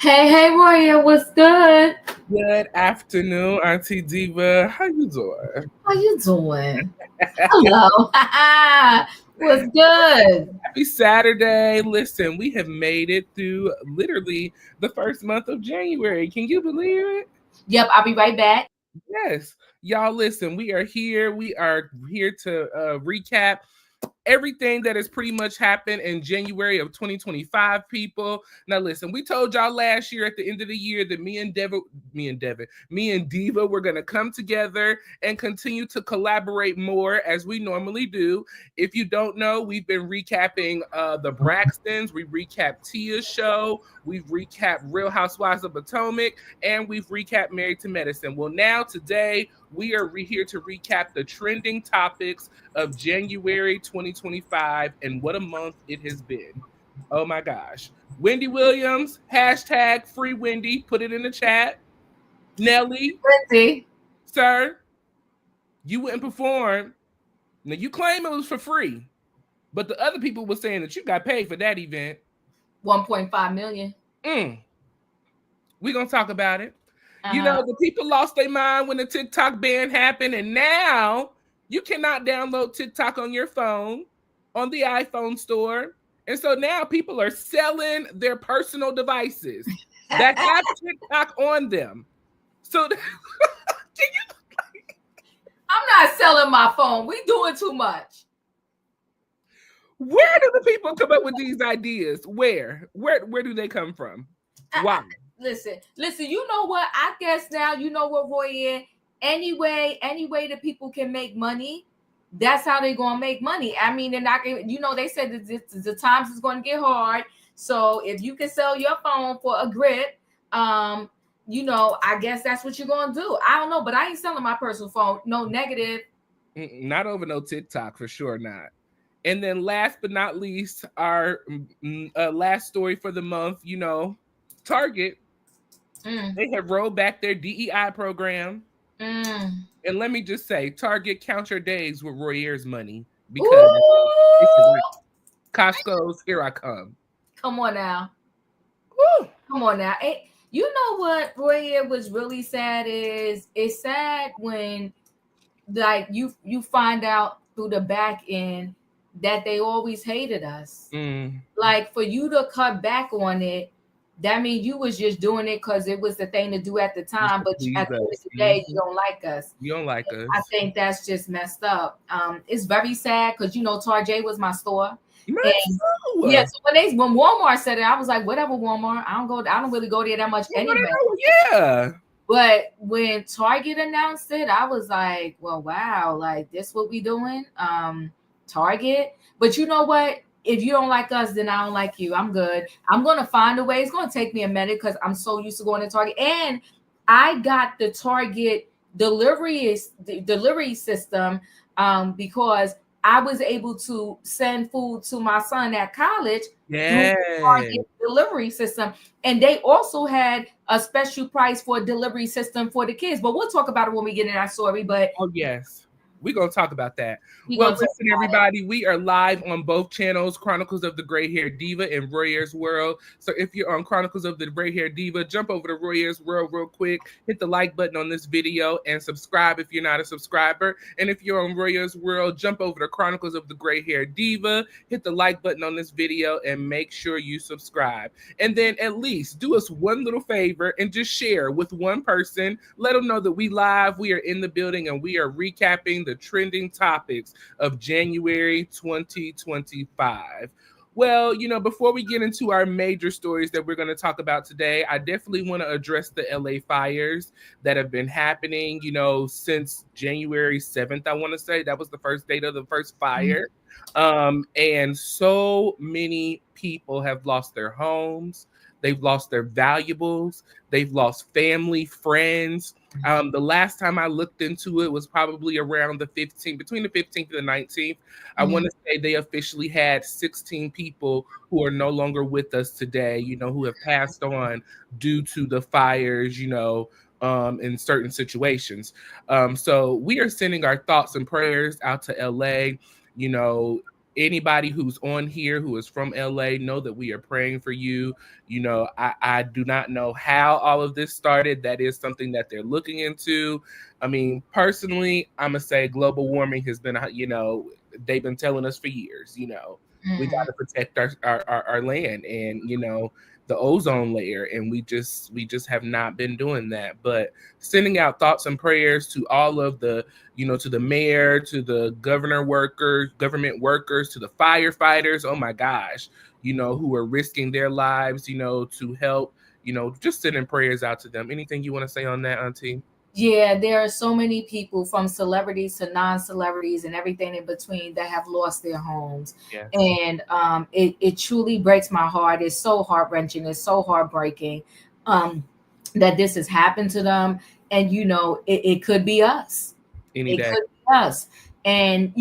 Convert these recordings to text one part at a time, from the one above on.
Hey, Royaire, what's good? Good afternoon, Auntie Diva. How you doing? How you doing? Hello. What's good? Happy Saturday. Listen, we have made it through literally the first month of January. Can you believe it? Yep, I'll be right back. Yes. Y'all, listen, we are here. We are here to recap everything that has pretty much happened in January of 2025, people. Now listen, we told y'all last year at the end of the year that me and Diva were going to come together and continue to collaborate more as we normally do. If you don't know, we've been recapping the Braxtons, we recapped Tia's show, we've recapped Real Housewives of Potomac, and we've recapped Married to Medicine. Well, now today we are here to recap the trending topics of January 2025, and what a month it has been. Oh my gosh. Wendy Williams, hashtag free Wendy, put it in the chat. Nelly, Wendy, sir, you wouldn't perform. Now you claim it was for free, but the other people were saying that you got paid for that event. 1.5 million. We're going to talk about it. You know, the people lost their mind when the TikTok ban happened, and now you cannot download TikTok on your phone, on the iPhone store. And so now people are selling their personal devices that have TikTok on them. So I'm not selling my phone. We doing too much. Where do the people come up with these ideas? Where do they come from? Why? Listen, you know what? I guess now you know what, Royaire. Any way that people can make money, that's how they're gonna make money. I mean, and they said that the times is gonna get hard. So if you can sell your phone for a grip, I guess that's what you're gonna do. I don't know, but I ain't selling my personal phone. No negative. Not over no TikTok, for sure not. And then last but not least, our last story for the month, Target. They have rolled back their DEI program. And let me just say, Target, count your days with Royaire's money, because Costco's here I come. Come on now. Woo. Come on now. You know what, Royaire, was really sad is it's sad when like you find out through the back end that they always hated us. Like, for you to cut back on it, that means you was just doing it because it was the thing to do at the time. But at the end of the day, you don't like us. You don't like us. I think that's just messed up. It's very sad because Target was my store. Yeah, so when Walmart said it, I was like, whatever, Walmart. I don't really go there that much anyway. Yeah. But when Target announced it, I was like, well, wow, like this what we doing? Target. But you know what? If you don't like us, then I don't like you. I'm good. I'm going to find a way. It's going to take me a minute because I'm so used to going to Target. And I got the Target delivery system because I was able to send food to my son at college through the Target delivery system. And they also had a special price for a delivery system for the kids. But we'll talk about it when we get in our story. But oh, yes. We're going to talk about that. We Well, gonna talk listen, about it. everybody, we are live on both channels, Chronicles of the Gray Hair Diva and Royaire's World. So if you're on Chronicles of the Gray Hair Diva, jump over to Royaire's World real quick, hit the like button on this video, and subscribe if you're not a subscriber. And if you're on Royaire's World, jump over to Chronicles of the Gray Hair Diva, hit the like button on this video, and make sure you subscribe. And then at least do us one little favor and just share with one person. Let them know that we live, we are in the building, and we are recapping the trending topics of January 2025. Well, before we get into our major stories that we're going to talk about today, I definitely want to address the LA fires that have been happening, since January 7th, I want to say. That was the first date of the first fire. And so many people have lost their homes. They've lost their valuables. They've lost family, friends. The last time I looked into it was probably around the 15th, between the 15th and the 19th. I want to say they officially had 16 people who are no longer with us today, who have passed on due to the fires, in certain situations. So we are sending our thoughts and prayers out to LA. Anybody who's on here who is from LA, know that we are praying for you. I do not know how all of this started. That is something that they're looking into. I mean, personally, I'm going to say global warming has been, they've been telling us for years, we got to protect our land and, the ozone layer. And we just have not been doing that. But sending out thoughts and prayers to all of the, to the mayor, to the government workers, to the firefighters. Oh my gosh, who are risking their lives, to help, just sending prayers out to them. Anything you want to say on that, Auntie? Yeah, there are so many people, from celebrities to non-celebrities and everything in between, that have lost their homes. Yes. And it truly breaks my heart. It's so heart-wrenching. It's so heartbreaking that this has happened to them. And, it could be us. Any day. Could be us. And,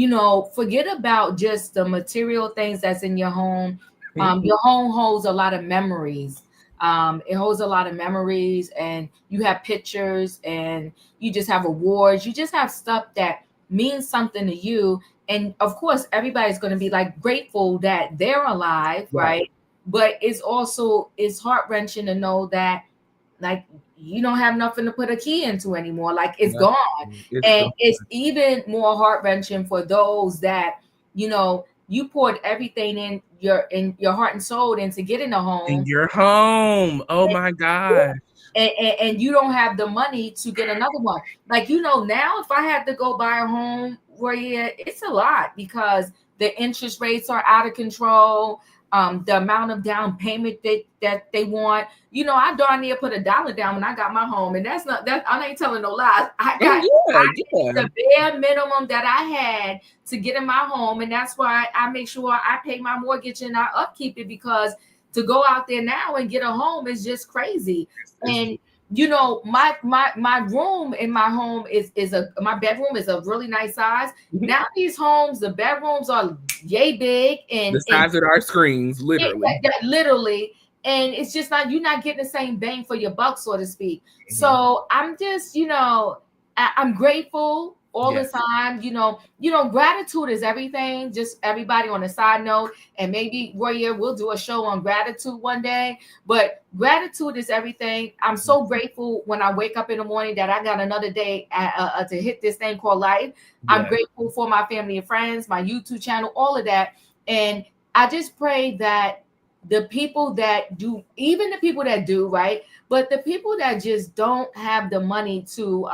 forget about just the material things that's in your home. Your home holds a lot of memories. It holds a lot of memories, and you have pictures, and you just have awards. You just have stuff that means something to you. And of course, everybody's going to be like grateful that they're alive, right? But it's heart-wrenching to know that, like, you don't have nothing to put a key into anymore. Like, it's gone. It's even more heart-wrenching for those that, you poured everything in your heart and soul into getting a home. In your home. Oh my God. And you don't have the money to get another one. Like, now if I had to go buy a home, Royaire, it's a lot because the interest rates are out of control. The amount of down payment that they want. I darn near put $1 down when I got my home, and that's not that. I ain't telling no lies. I got the bare minimum that I had to get in my home, and that's why I make sure I pay my mortgage and I upkeep it, because to go out there now and get a home is just crazy. And my room in my home my bedroom is a really nice size. Now these homes, the bedrooms are yay big, and the size of our screens, literally. Literally. And it's just you're not getting the same bang for your buck, so to speak. So I'm just, I'm grateful all the time. Gratitude is everything. Just everybody on a side note, and maybe Royaire will do a show on gratitude one day. But gratitude is everything. I'm so grateful when I wake up in the morning that I got another day to hit this thing called life. I'm grateful for my family and friends, my YouTube channel, all of that. And I just pray that the people that do, even the people that do, right, but the people that just don't have the money to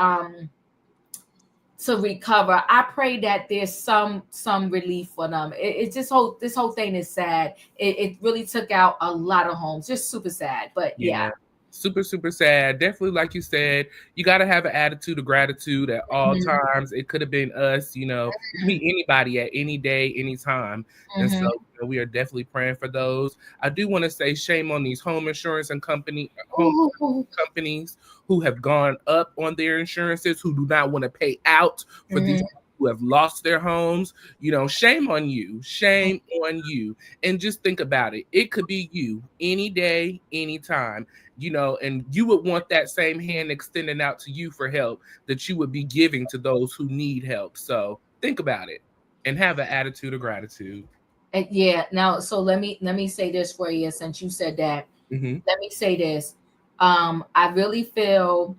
recover, I pray that there's some relief for them. It's just this whole thing is sad. It really took out a lot of homes. Just super sad. But yeah. Super, super sad. Definitely, like you said, you got to have an attitude of gratitude at all times. It could have been us, it could be anybody at any day, any time. And so we are definitely praying for those. I do want to say shame on these home insurance and companies who have gone up on their insurances, who do not want to pay out for these who have lost their homes. Shame on you. Shame on you. And just think about it. It could be you any day, anytime. And you would want that same hand extending out to you for help that you would be giving to those who need help. So think about it and have an attitude of gratitude. Yeah. Now, so let me say this for you, since you said that. Mm-hmm. Let me say this. I really feel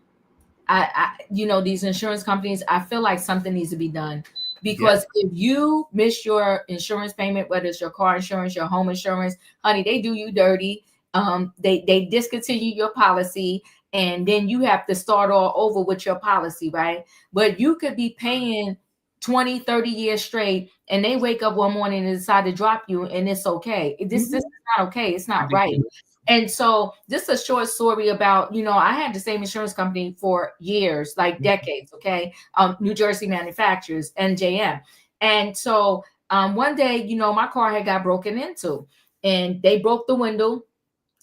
these insurance companies, I feel like something needs to be done, because if you miss your insurance payment, whether it's your car insurance, your home insurance, honey, they do you dirty. They discontinue your policy, and then you have to start all over with your policy, right? But you could be paying 20, 30 years straight, and they wake up one morning and decide to drop you, and it's okay. This is not okay. It's not right. And so just a short story about, I had the same insurance company for years, like decades, okay? New Jersey Manufacturers, NJM. And so one day, my car had got broken into, and they broke the window,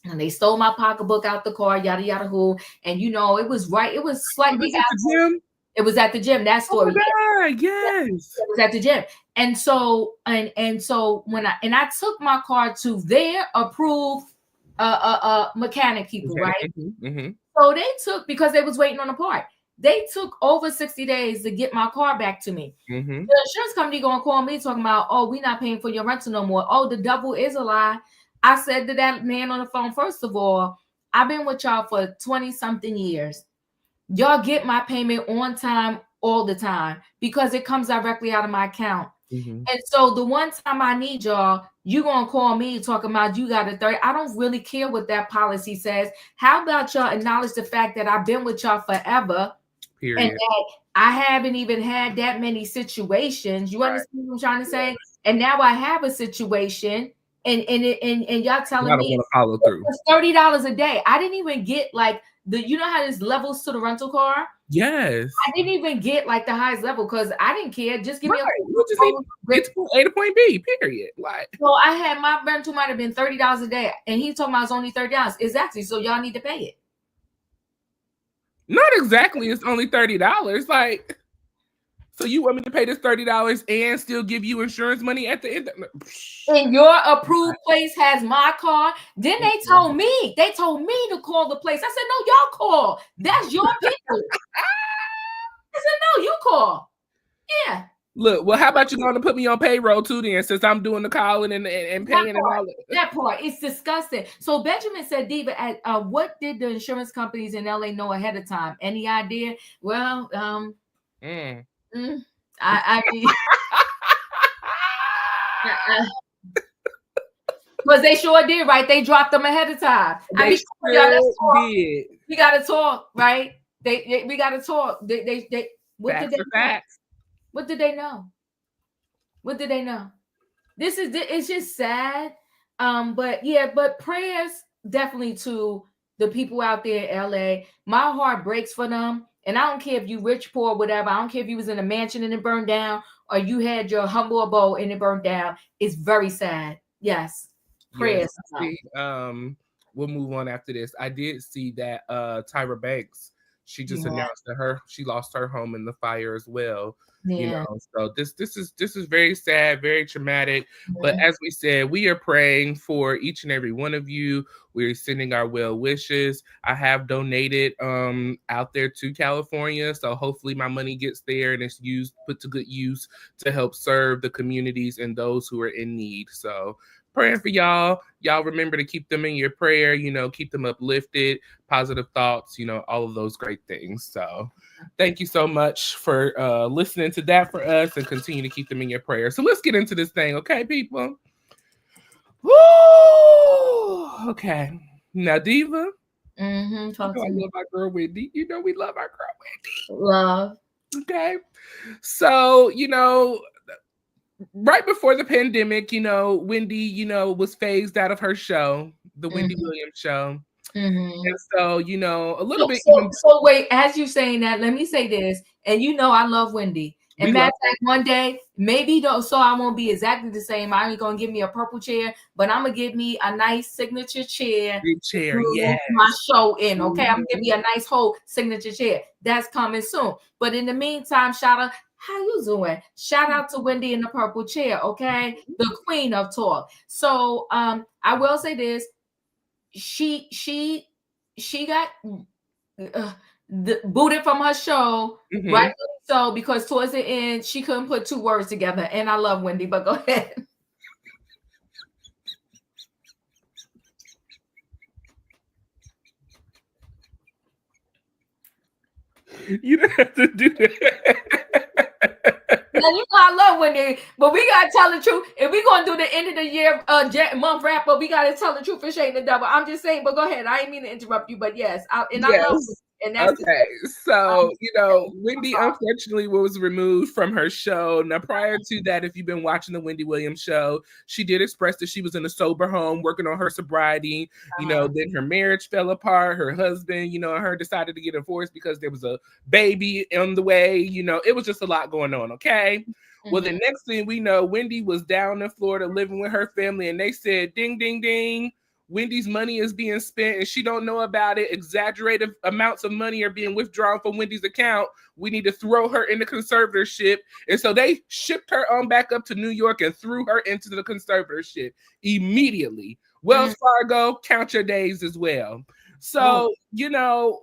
and they stole my pocketbook out the car, yada, yada, who. And, it was slightly at the gym. It was at the gym. That story. Oh my God, yes. It was at the gym. And so, and so when I took my car to their approved mechanic people, right? Mm-hmm. So they took, because they was waiting on a part, they took over 60 days to get my car back to me. Mm-hmm. The insurance company gonna call me talking about, oh, we're not paying for your rental no more. Oh, the devil is a lie. I said to that man on the phone, first of all, I've been with y'all for 20 something years. Y'all get my payment on time all the time, because it comes directly out of my account. Mm-hmm. And so the one time I need y'all, you gonna call me talking about you got a 30. I don't really care what that policy says. How about y'all acknowledge the fact that I've been with y'all forever? Period. And that I haven't even had that many situations. You understand what I'm trying to say? Yeah. And now I have a situation, and y'all telling me follow through. It's $30 a day. I didn't even get like how there's levels to the rental car? Yes. I didn't even get like the highest level, because I didn't care. Just give me get to A to point B, period. Like, so I had my rental might have been $30 a day, and he told me it's only $30. Exactly. So y'all need to pay it. Not exactly. It's only $30. Like, so you want me to pay this $30 and still give you insurance money at the end? And your approved place has my car. Then they told me to call the place. I said, no, y'all call. That's your people. I said, no, you call. Yeah. Look, well, how about you going to put me on payroll too then, since I'm doing the calling and paying and all that? That part, it's disgusting. So Benjamin said, Diva, what did the insurance companies in LA know ahead of time? Any idea? Well, I mean, because they sure did, right? They dropped them ahead of time. We gotta talk, right? We gotta talk. What did they know? What did they know? It's just sad. But prayers definitely to the people out there in LA. My heart breaks for them. And I don't care if you rich, poor, whatever. I don't care if you was in a mansion and it burned down, or you had your humble abode and it burned down. It's very sad. Yes. Prayers. Yes. We'll move on after this. I did see that Tyra Banks, she just announced that she lost her home in the fire as well. Yeah. So this is very sad, very traumatic. But as we said, we are praying for each and every one of you. We're sending our well wishes. I have donated out there to California, so hopefully my money gets there and it's put to good use to help serve the communities and those who are in need. So praying for y'all. Y'all remember to keep them in your prayer, keep them uplifted, positive thoughts, all of those great things. So thank you so much for listening to that for us, and continue to keep them in your prayer. So let's get into this thing, okay, people? Woo! Okay. Now, Diva. Talk to I me. love our girl Wendy. We love our girl Wendy. Love. Okay. So, right before the pandemic, Wendy, was phased out of her show, the Wendy Williams show. And so, a little bit. So wait, as you saying that, let me say this. And I love Wendy. And matter of fact, one day, maybe so I won't be exactly the same. I ain't gonna give me a purple chair, but I'm gonna give me a nice signature chair. Yes. My show in. Okay, I'm gonna give you a nice whole signature chair. That's coming soon. But in the meantime, Shada, how you doing? Shout out to Wendy in the purple chair, okay? The queen of talk. So I will say this. She got booted from her show, right? So because towards the end, she couldn't put two words together. And I love Wendy, but go ahead. You don't have to do that. Now, you know I love Wendy, but we gotta tell the truth. If we're gonna do the end of the year month wrap up, we gotta tell the truth for shame the devil. I'm just saying, but go ahead. I didn't mean to interrupt you, but yes, I love Wendy. And that's okay. So, Wendy unfortunately was removed from her show. Now, prior to that, if you've been watching the Wendy Williams show, she did express that she was in a sober home working on her sobriety. Then her marriage fell apart. Her husband, and her decided to get divorced because there was a baby on the way. It was just a lot going on. Okay. Well, the next thing we know, Wendy was down in Florida living with her family, and they said, ding, ding, ding. Wendy's money is being spent and she don't know about it. Exaggerated amounts of money are being withdrawn from Wendy's account. We need to throw her into conservatorship. And so they shipped her on back up to New York and threw her into the conservatorship immediately. Wells Fargo, count your days as well. So,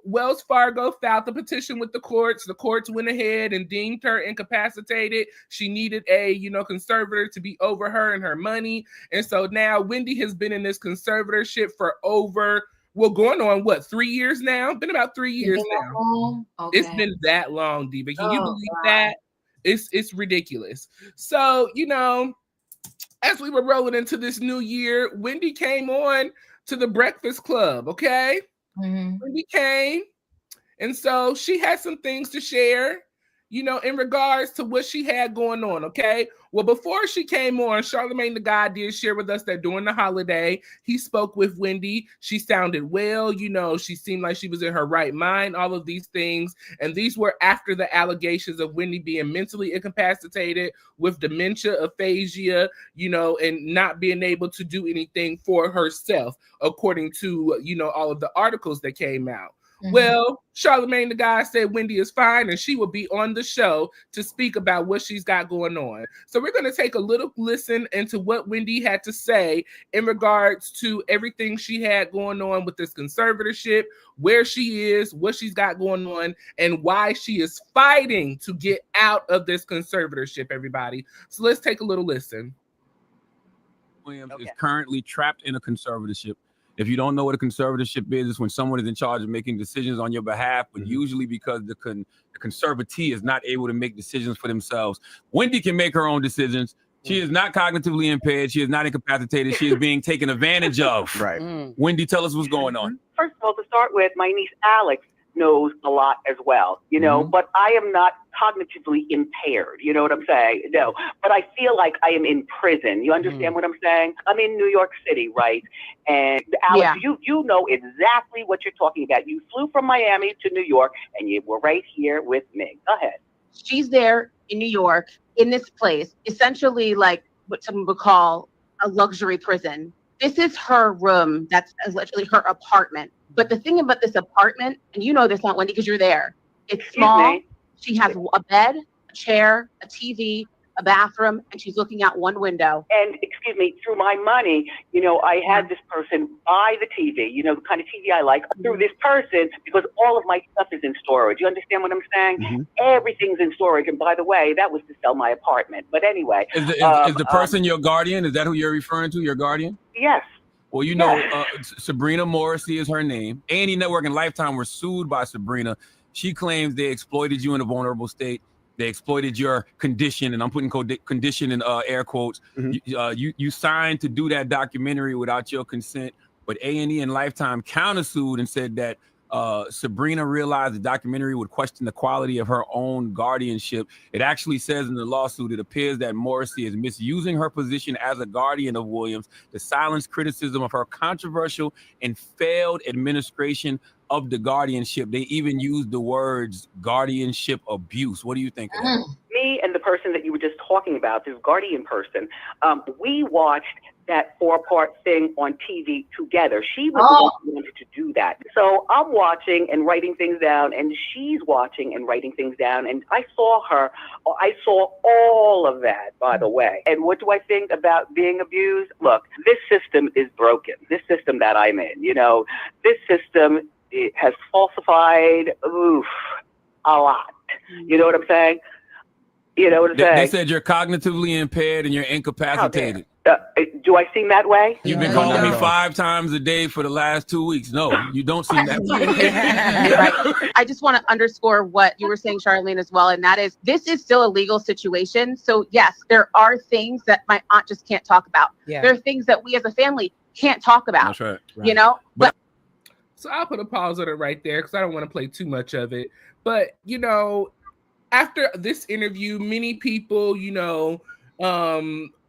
Wells Fargo filed the petition with the courts. The courts went ahead and deemed her incapacitated. She needed a, conservator to be over her and her money. And so now Wendy has been in this conservatorship for going on 3 years now? Been about 3 years now. Okay. It's been that long, Diva. Can you believe that? It's ridiculous. So, as we were rolling into this new year, Wendy came on to the Breakfast Club, okay? Wendy came, and so she had some things to share, in regards to what she had going on, okay? Well, before she came on, Charlamagne the God did share with us that during the holiday, he spoke with Wendy. She sounded well, she seemed like she was in her right mind, all of these things. And these were after the allegations of Wendy being mentally incapacitated with dementia, aphasia, and not being able to do anything for herself, according to, all of the articles that came out. Well, Charlamagne the God said Wendy is fine and she will be on the show to speak about what she's got going on. So we're going to take a little listen into what Wendy had to say in regards to everything she had going on with this conservatorship, where she is, what she's got going on, and why she is fighting to get out of this conservatorship, everybody. So let's take a little listen. Williams is currently trapped in a conservatorship. If you don't know what a conservatorship is, it's when someone is in charge of making decisions on your behalf, but usually because the conservatee is not able to make decisions for themselves. Wendy can make her own decisions. She is not cognitively impaired. She is not incapacitated. She is being taken advantage of. Right. Wendy, tell us what's going on. First of all, to start with, my niece Alex knows a lot as well, but I am not cognitively impaired. You know what I'm saying? No, but I feel like I am in prison. You understand what I'm saying? I'm in New York City, right? And Alex, you know exactly what you're talking about. You flew from Miami to New York and you were right here with me. Go ahead. She's there in New York in this place, essentially like what some would call a luxury prison. This is her room. That's literally her apartment. But the thing about this apartment, and you know this, not Wendy, because you're there, it's small. She has a bed, a chair, a TV, a bathroom, and she's looking out one window. And excuse me, through my money, I had this person buy the TV, the kind of TV I like, through this person, because all of my stuff is in storage. You understand what I'm saying? Everything's in storage. And by the way, that was to sell my apartment. But anyway. Is the person your guardian? Is that who you're referring to, your guardian? Yes. Well, Sabrina Morrissey is her name. A&E Network and Lifetime were sued by Sabrina. She claims they exploited you in a vulnerable state. They exploited your condition, and I'm putting condition in air quotes. You signed to do that documentary without your consent, but A&E and Lifetime countersued and said that Sabrina realized the documentary would question the quality of her own guardianship. It actually says in the lawsuit, it appears that Morrissey is misusing her position as a guardian of Williams to silence criticism of her controversial and failed administration of the guardianship. They even used the words guardianship abuse. What do you think of that? Me and the person that you were just talking about, this guardian person, we watched that 4-part thing on TV together. She was the one who wanted to do that. So I'm watching and writing things down, and she's watching and writing things down. And I saw all of that, by the way. And what do I think about being abused? Look, this system is broken. This system that I'm in, this system, it has falsified a lot. You know what I'm saying? You know what I'm saying? They said you're cognitively impaired and you're incapacitated. Do I seem that way? You've been calling me 5 times a day for the last 2 weeks. No, you don't seem that way. Right. I just want to underscore what you were saying, Charlene, as well. And that is, this is still a legal situation. So yes, there are things that my aunt just can't talk about. Yeah. There are things that we as a family can't talk about. That's right. But so I'll put a pause on it right there because I don't want to play too much of it. But, after this interview, many people,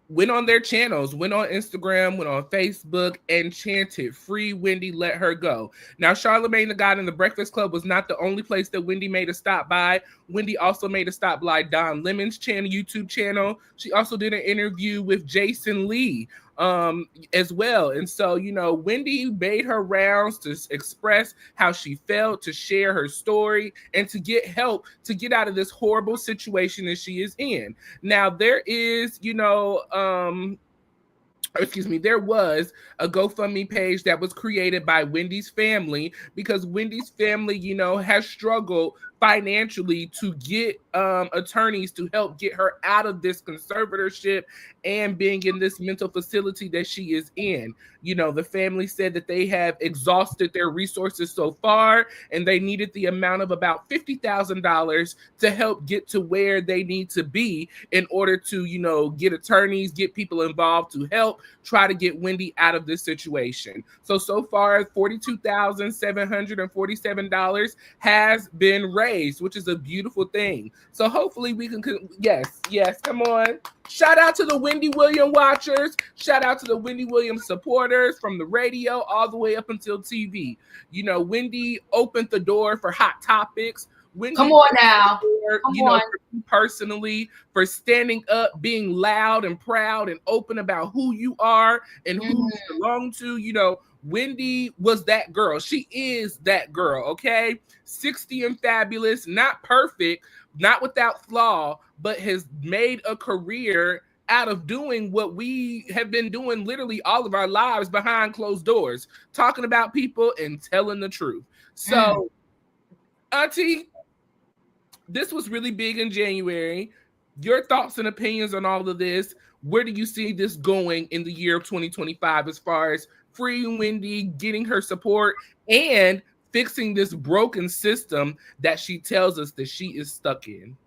went on their channels, went on Instagram, went on Facebook, and chanted, "Free Wendy, let her go." Now, Charlamagne the God and the Breakfast Club was not the only place that Wendy made a stop by. Wendy also made a stop by Don Lemon's YouTube channel. She also did an interview with Jason Lee as well. And so, Wendy made her rounds to express how she felt, to share her story, and to get help to get out of this horrible situation that she is in. Now, there is, there was a GoFundMe page that was created by Wendy's family because Wendy's family, has struggled financially to get attorneys to help get her out of this conservatorship and being in this mental facility that she is in. The family said that they have exhausted their resources so far, and they needed the amount of about $50,000 to help get to where they need to be in order to, get attorneys, get people involved to help try to get Wendy out of this situation. So far, $42,747 has been raised, which is a beautiful thing. So hopefully we can, yes, come on. Shout out to the Wendy Williams watchers. Shout out to the Wendy Williams supporters from the radio all the way up until TV. Wendy opened the door for Hot Topics. Wendy, come on now. For you personally, for standing up, being loud and proud and open about who you are and who you belong to. Wendy was that girl. She is that girl, okay? 60 and fabulous, not perfect, not without flaw, but has made a career out of doing what we have been doing literally all of our lives behind closed doors, talking about people and telling the truth. So, Auntie, this was really big in January. Your thoughts and opinions on all of this. Where do you see this going in the year of 2025 as far as freeing Wendy, getting her support, and fixing this broken system that she tells us that she is stuck in?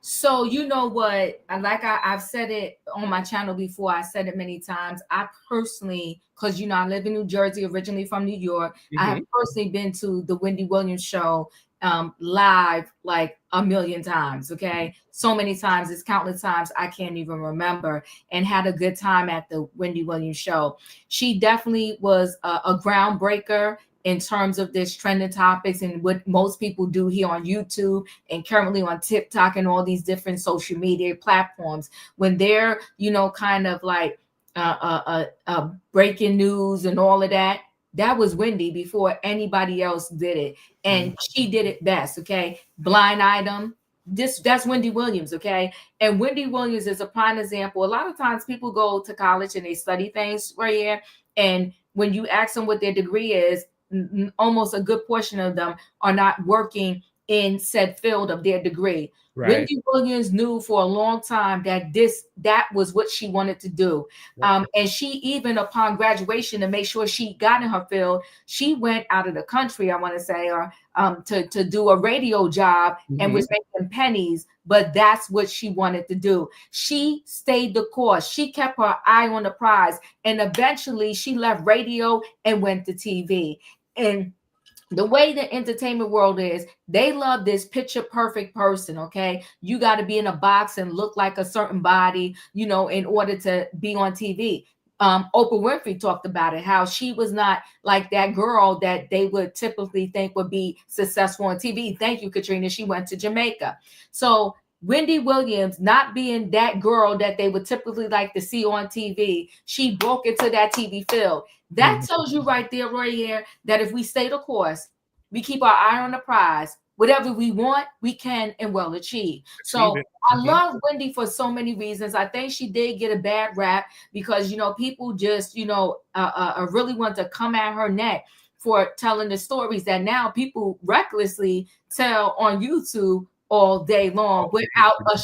So you know what, I've said it on my channel before, I said it many times, I personally, because I live in New Jersey, originally from New York, I have personally been to the Wendy Williams show live like a million times, okay? So many times, it's countless times I can't even remember, and had a good time at the Wendy Williams show. She definitely was a groundbreaker in terms of this trending topics and what most people do here on YouTube and currently on TikTok and all these different social media platforms. When they're, kind of like breaking news and all of that, that was Wendy before anybody else did it. And she did it best, okay? Blind item. That's Wendy Williams, okay? And Wendy Williams is a prime example. A lot of times people go to college and they study things right here. And when you ask them what their degree is, almost a good portion of them are not working in said field of their degree. Right. Wendy Williams knew for a long time that was what she wanted to do. Right. And she, even upon graduation, to make sure she got in her field, she went out of the country, I want to say, or to do a radio job and was making pennies, but that's what she wanted to do. She stayed the course. She kept her eye on the prize, and eventually she left radio and went to TV. And the way the entertainment world is, they love this picture perfect person, okay? You got to be in a box and look like a certain body, in order to be on TV. Oprah Winfrey talked about it, how she was not like that girl that they would typically think would be successful on TV. Thank you, Katrina. She went to Jamaica. So Wendy Williams, not being that girl that they would typically like to see on TV, she broke into that TV field. That tells you right there, Royaire, that if we stay the course, we keep our eye on the prize, whatever we want, we can and will achieve. So I love Wendy for so many reasons. I think she did get a bad rap because, you know, people just, you know, really want to come at her neck for telling the stories that now people recklessly tell on YouTube all day long without a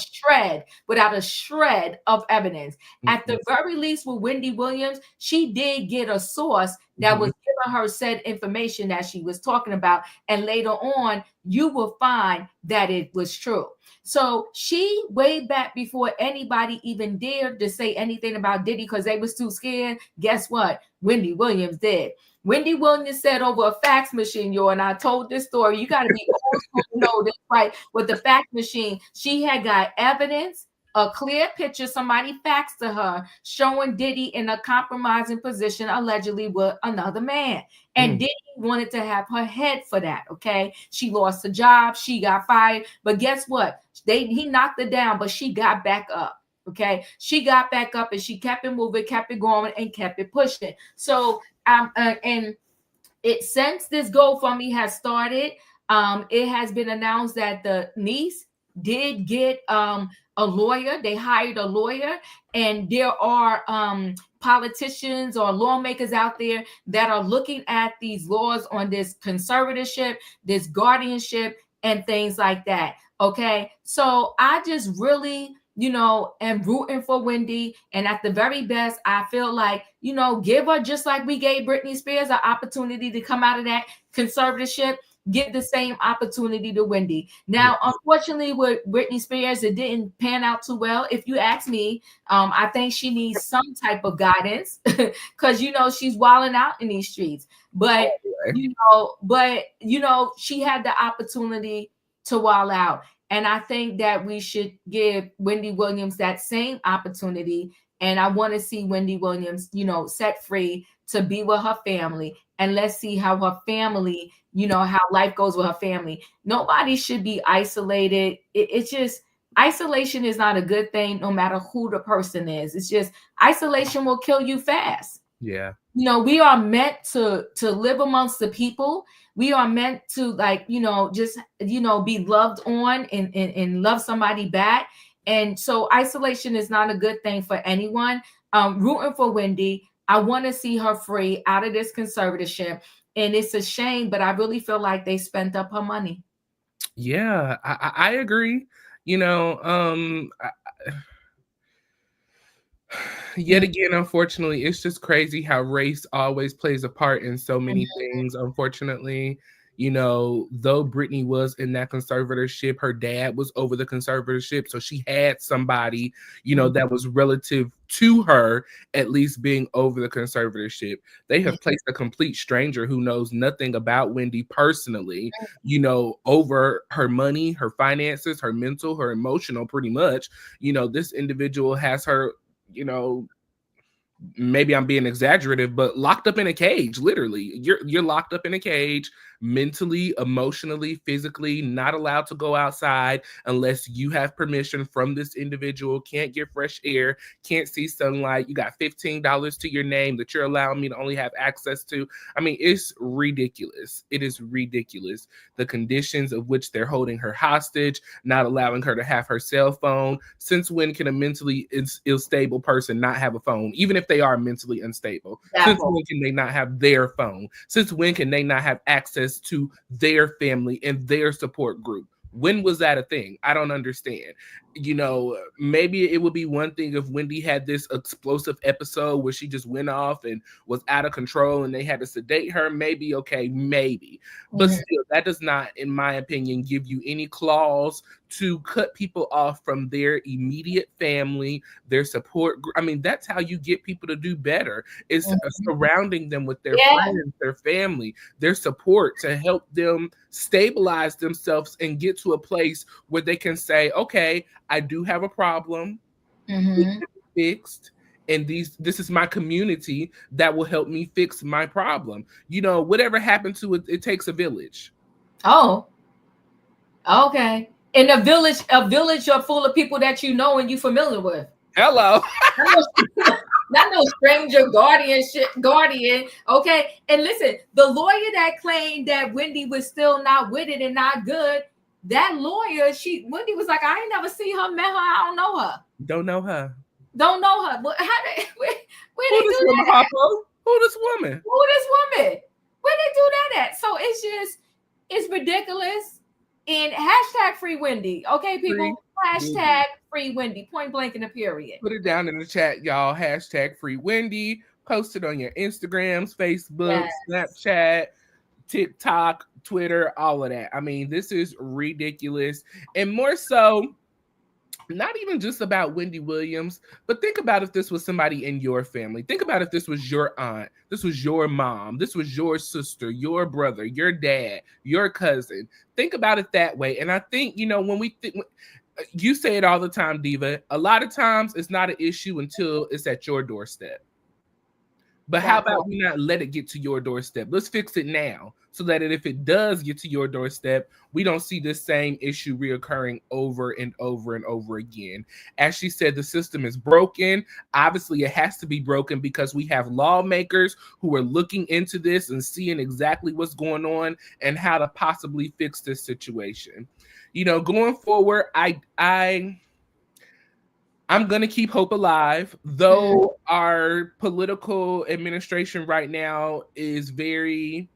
shred of evidence. At the very least with Wendy Williams, she did get a source that was giving her said information that she was talking about. And later on, you will find that it was true. So she, way back before anybody even dared to say anything about Diddy because they was too scared, guess what? Wendy Williams did. Wendy Williams said over a fax machine, and I told this story. You got to be old school to know this, right? With the fax machine, she had got evidence, a clear picture. Somebody faxed to her showing Diddy in a compromising position, allegedly with another man. And Diddy wanted to have her head for that. Okay, she lost her job, she got fired, but guess what? He knocked her down, but she got back up. Okay, she got back up and she kept it moving, kept it going, and kept it pushing. So and it since this GoFundMe has started, it has been announced that the niece did get a lawyer. They hired a lawyer, and there are politicians or lawmakers out there that are looking at these laws on this conservatorship, this guardianship, and things like that. Okay, so I just really, you know, am rooting for Wendy. And at the very best, I feel like, you know, give her, just like we gave Britney Spears an opportunity to come out of that conservatorship, give the same opportunity to Wendy. Now, unfortunately, with Britney Spears, it didn't pan out too well. If you ask me, I think she needs some type of guidance because, you know, she's wilding out in these streets. But, you know, she had the opportunity to wild out. And I think that we should give Wendy Williams that same opportunity. And I want to see Wendy Williams, you know, set free to be with her family. And let's see how her family, you know, how life goes with her family. Nobody should be isolated. It's just, isolation is not a good thing, no matter who the person is. It's just, isolation will kill you fast. Yeah. You know, we are meant to live amongst the people. We are meant to, like, you know, just, you know, be loved on and love somebody back. And so isolation is not a good thing for anyone. Rooting for Wendy. I want to see her free out of this conservatorship. And it's a shame, but I really feel like they spent up her money. Yeah, I agree. You know, yet again, unfortunately, it's just crazy how race always plays a part in so many things. Unfortunately, you know, though Britney was in that conservatorship, her dad was over the conservatorship. So she had somebody, you know, that was relative to her, at least being over the conservatorship. They have placed a complete stranger who knows nothing about Wendy personally, you know, over her money, her finances, her mental, her emotional, pretty much. You know, this individual has her, you know, maybe I'm being exaggerative, but locked up in a cage. Literally, you're locked up in a cage, mentally, emotionally, physically, not allowed to go outside unless you have permission from this individual. Can't get fresh air, can't see sunlight. You got $15 to your name that you're allowing me to only have access to. I mean, it's ridiculous. It is ridiculous. The conditions of which they're holding her hostage, not allowing her to have her cell phone. Since when can a mentally unstable person not have a phone, even if they are mentally unstable? Since when can they not have their phone? Since when can they not have access to their family and their support group? When was that a thing? I don't understand. You know, maybe it would be one thing if Wendy had this explosive episode where she just went off and was out of control and they had to sedate her. Maybe, okay, maybe. But still, that does not, in my opinion, give you any clause to cut people off from their immediate family, their support group. I mean, that's how you get people to do better, is surrounding them with their friends, their family, their support to help them stabilize themselves and get to a place where they can say, okay, I do have a problem. It's fixed. And this is my community that will help me fix my problem. You know, whatever happened to it, it takes a village. Oh, okay. in a village full of people that you know and you familiar with. Hello. Not no stranger guardian. Okay. And listen, the lawyer that claimed that Wendy was still not with it and not good, that lawyer, Wendy was like, I ain't never seen her, met her, I don't know her. Don't know her. Don't know her. But where Who this woman, Harpo? Who this woman? Where they do that at? So it's ridiculous. And hashtag free Wendy. Okay, people. Hashtag free Wendy. Point blank in the period. Put it down in the chat, y'all. Hashtag free Wendy. Post it on your Instagrams, Facebook, Snapchat, TikTok, Twitter, all of that. I mean, this is ridiculous. And more so, not even just about Wendy Williams, but think about if this was somebody in your family. Think about if this was your aunt, this was your mom, this was your sister, your brother, your dad, your cousin. Think about it that way. And I think, when we think, you say it all the time, Diva, a lot of times it's not an issue until it's at your doorstep. But how about we not let it get to your doorstep? Let's fix it now so that if it does get to your doorstep, we don't see this same issue reoccurring over and over and over again. As she said, the system is broken. Obviously, it has to be broken because we have lawmakers who are looking into this and seeing exactly what's going on and how to possibly fix this situation. Going forward, I'm going to keep hope alive, though our political administration right now is very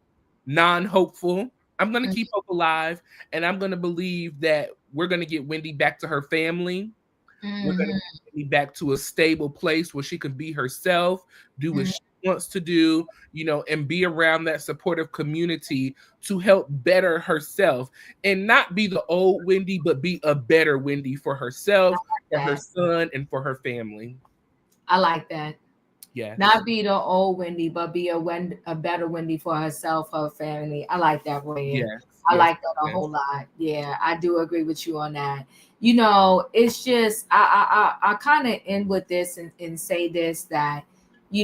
non-hopeful. I'm going to keep hope alive, and I'm going to believe that we're going to get Wendy back to her family. We're going to get Wendy back to a stable place where she can be herself, do what she wants to do, and be around that supportive community to help better herself and not be the old Wendy, but be a better Wendy for herself, for her son, and for her family. I like that. Yeah. Not be the old Wendy, but be a better Wendy for herself, her family. I like that, Royaire. Yes. I like that a whole lot. Yeah, I do agree with you on that. It's just I kind of end with this and say this, that you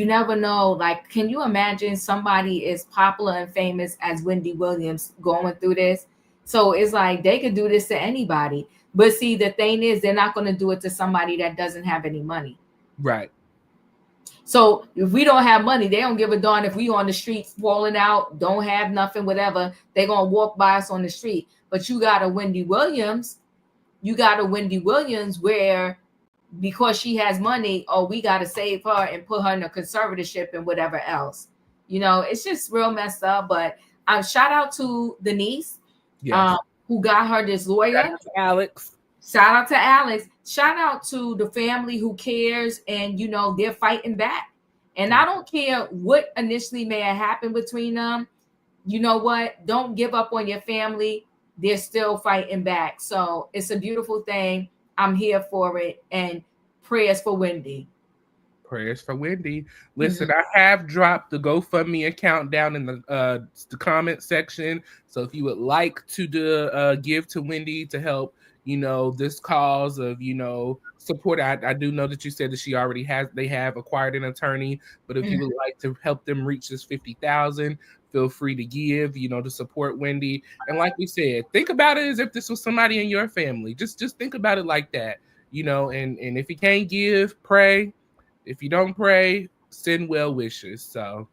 never know. Like, can you imagine somebody as popular and famous as Wendy Williams going through this? So it's like they could do this to anybody. But see, the thing is, they're not going to do it to somebody that doesn't have any money. Right. So if we don't have money, they don't give a darn if we on the streets falling out, don't have nothing, whatever. They're going to walk by us on the street. But you got a Wendy Williams. Where because she has money, we got to save her and put her in a conservatorship and whatever else. It's just real messed up. But shout out to the niece who got her this lawyer. Shout out to Alex. Shout out to the family who cares, and they're fighting back. And I don't care what initially may have happened between them. You know what? Don't give up on your family. They're still fighting back. So it's a beautiful thing. I'm here for it. And prayers for Wendy. Prayers for Wendy. Listen, I have dropped the GoFundMe account down in the comment section. So if you would like to give to Wendy to help, this cause of, support. I do know that you said that they have acquired an attorney, but if you would like to help them reach this 50,000, feel free to give, to support Wendy. And like we said, think about it as if this was somebody in your family. Just think about it like that, and if you can't give, pray. If you don't pray, send well wishes. So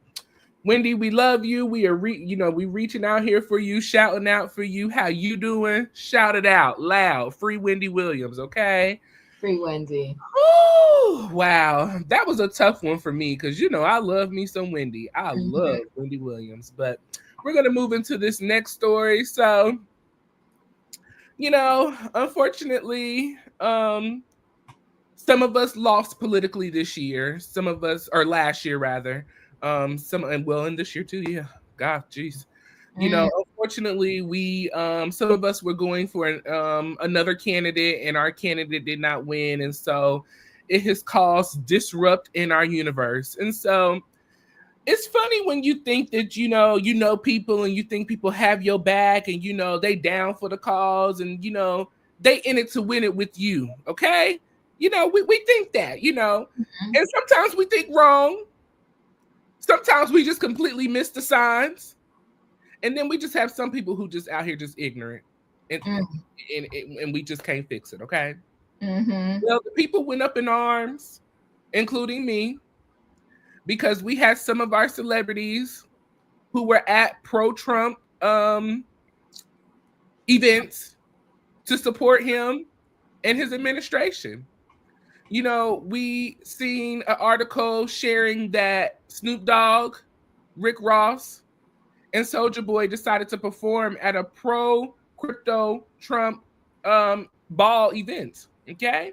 Wendy, we love you. We are, we reaching out here for you, shouting out for you. How you doing? Shout it out loud. Free Wendy Williams, okay? Free Wendy. Ooh, wow. That was a tough one for me because, I love me some Wendy. I love Wendy Williams. But we're going to move into this next story. So, unfortunately, some of us lost politically this year. Some of us, or last year rather. And this year too, yeah. God, jeez. Unfortunately, we some of us were going for another candidate, and our candidate did not win, and so it has caused disrupt in our universe. And so it's funny when you think that people, and you think people have your back, and they down for the cause, and they in it to win it with you. Okay, we think that, and sometimes we think wrong. Sometimes we just completely miss the signs. And then we just have some people who just out here just ignorant. and, and we just can't fix it, okay? Mm-hmm. Well, the people went up in arms, including me, because we had some of our celebrities who were at pro-Trump events to support him and his administration. You know, we seen an article sharing that Snoop Dogg, Rick Ross, and Soulja Boy decided to perform at a pro-crypto Trump ball event, okay?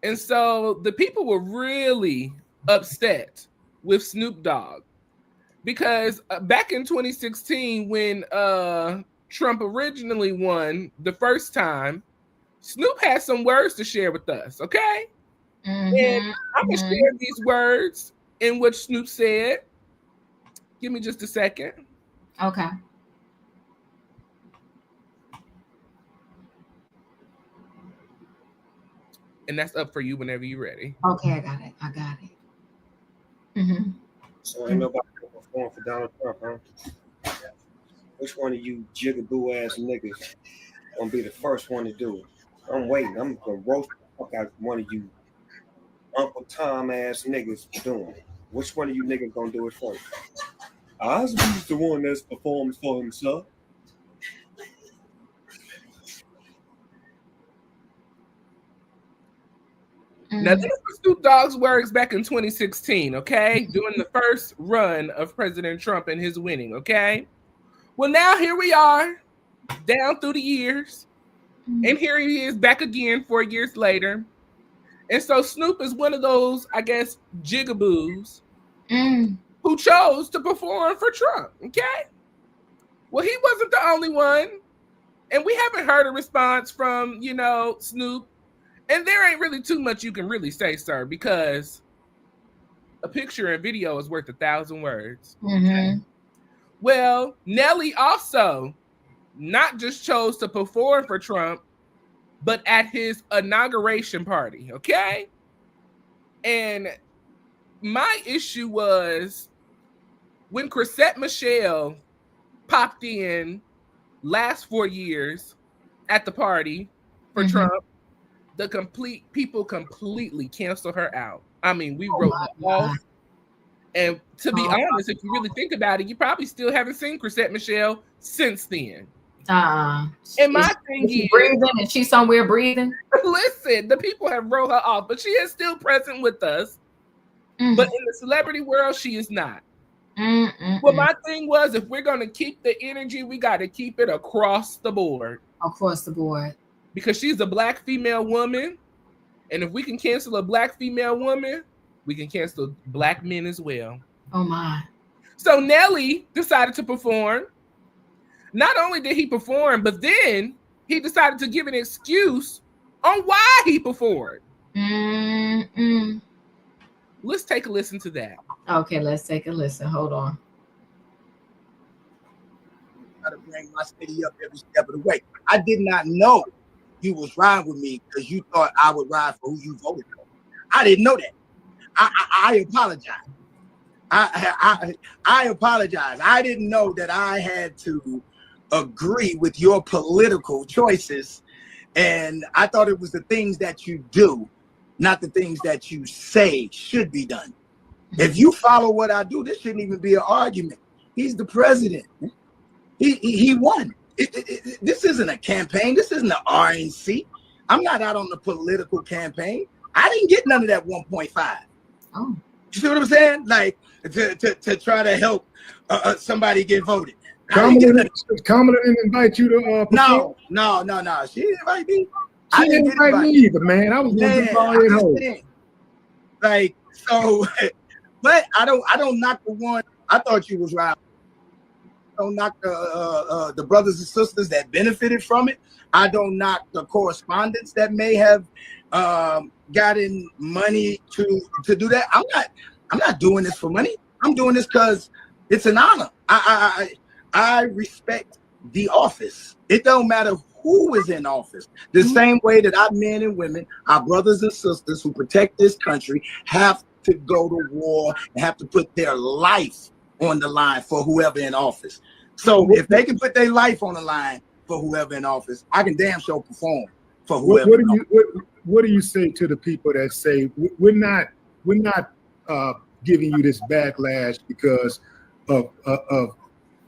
And so the people were really upset with Snoop Dogg because back in 2016, when Trump originally won the first time, Snoop had some words to share with us, okay? And I'm going to share these words in which Snoop said. Give me just a second. Okay. And that's up for you whenever you're ready. Okay, I got it. Mm-hmm. So ain't nobody gonna perform for Donald Trump, huh? Which one of you jigaboo ass niggas gonna be the first one to do it? I'm waiting. I'm gonna roast the fuck out one of you Uncle Tom ass niggas doing it. Which one of you niggas gonna do it first? Osby's the one that's performs for himself. Now, this was Snoop Dogg's words back in 2016, okay? During the first run of President Trump and his winning, okay? Well, now here we are, down through the years, and here he is back again 4 years later. And so Snoop is one of those, I guess, jigaboos who chose to perform for Trump, okay? Well, he wasn't the only one, and we haven't heard a response from, you know, Snoop. And there ain't really too much you can really say, sir, because a picture and video is worth 1,000 words. Mm-hmm. Well, Nelly also not just chose to perform for Trump, but at his inauguration party, okay? And my issue was when Chrisette Michele popped in last 4 years at the party for Trump, the people completely canceled her out. I mean, we wrote her off. And to be honest, if you really think about it, you probably still haven't seen Chrisette Michele since then. And my thing is, breathing, and she's somewhere breathing. Listen, the people have wrote her off, but she is still present with us. But in the celebrity world, she is not. Well, my thing was, if we're going to keep the energy, we got to keep it across the board. Across the board. Because she's a black female woman. And if we can cancel a black female woman, we can cancel black men as well. Oh, my. So Nelly decided to perform. Not only did he perform, but then he decided to give an excuse on why he performed. Let's take a listen to that. Okay, let's take a listen. Hold on. Try to bring my city up every step of the way. I did not know you was riding with me because you thought I would ride for who you voted for. I didn't know that. I apologize. I apologize. I didn't know that I had to agree with your political choices, and I thought it was the things that you do, not the things that you say should be done. If you follow what I do, this shouldn't even be an argument. He's the president. He won. This isn't a campaign. This isn't an RNC. I'm not out on the political campaign. I didn't get none of that 1.5. Oh, you see what I'm saying? Like to try to help somebody get voted. Kamala didn't invite you to No. She didn't invite me. She didn't invite me either, man. I was going to call it home. Like, so, but I don't knock the one. I thought you was right. I don't knock the brothers and sisters that benefited from it. I don't knock the correspondents that may have gotten money to do that. I'm not doing this for money. I'm doing this because it's an honor. I respect the office. It don't matter who is in office. The same way that our men and women, our brothers and sisters who protect this country have to go to war and have to put their life on the line for whoever in office. So if they can put their life on the line, for whoever in office. I can damn sure perform for What, whoever. what do you say to the people that say we're not giving you this backlash because of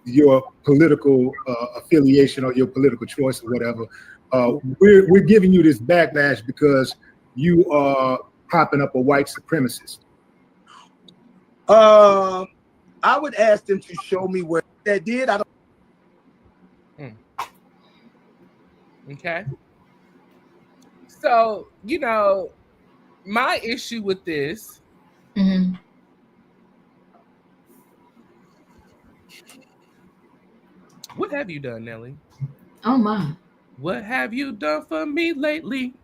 your political affiliation or your political choice or whatever? We're giving you this backlash because you are propping up a white supremacist. I would ask them to show me where that did. I don't. Okay. So, you know, my issue with this what have you done, Nelly? Oh my. What have you done for me lately?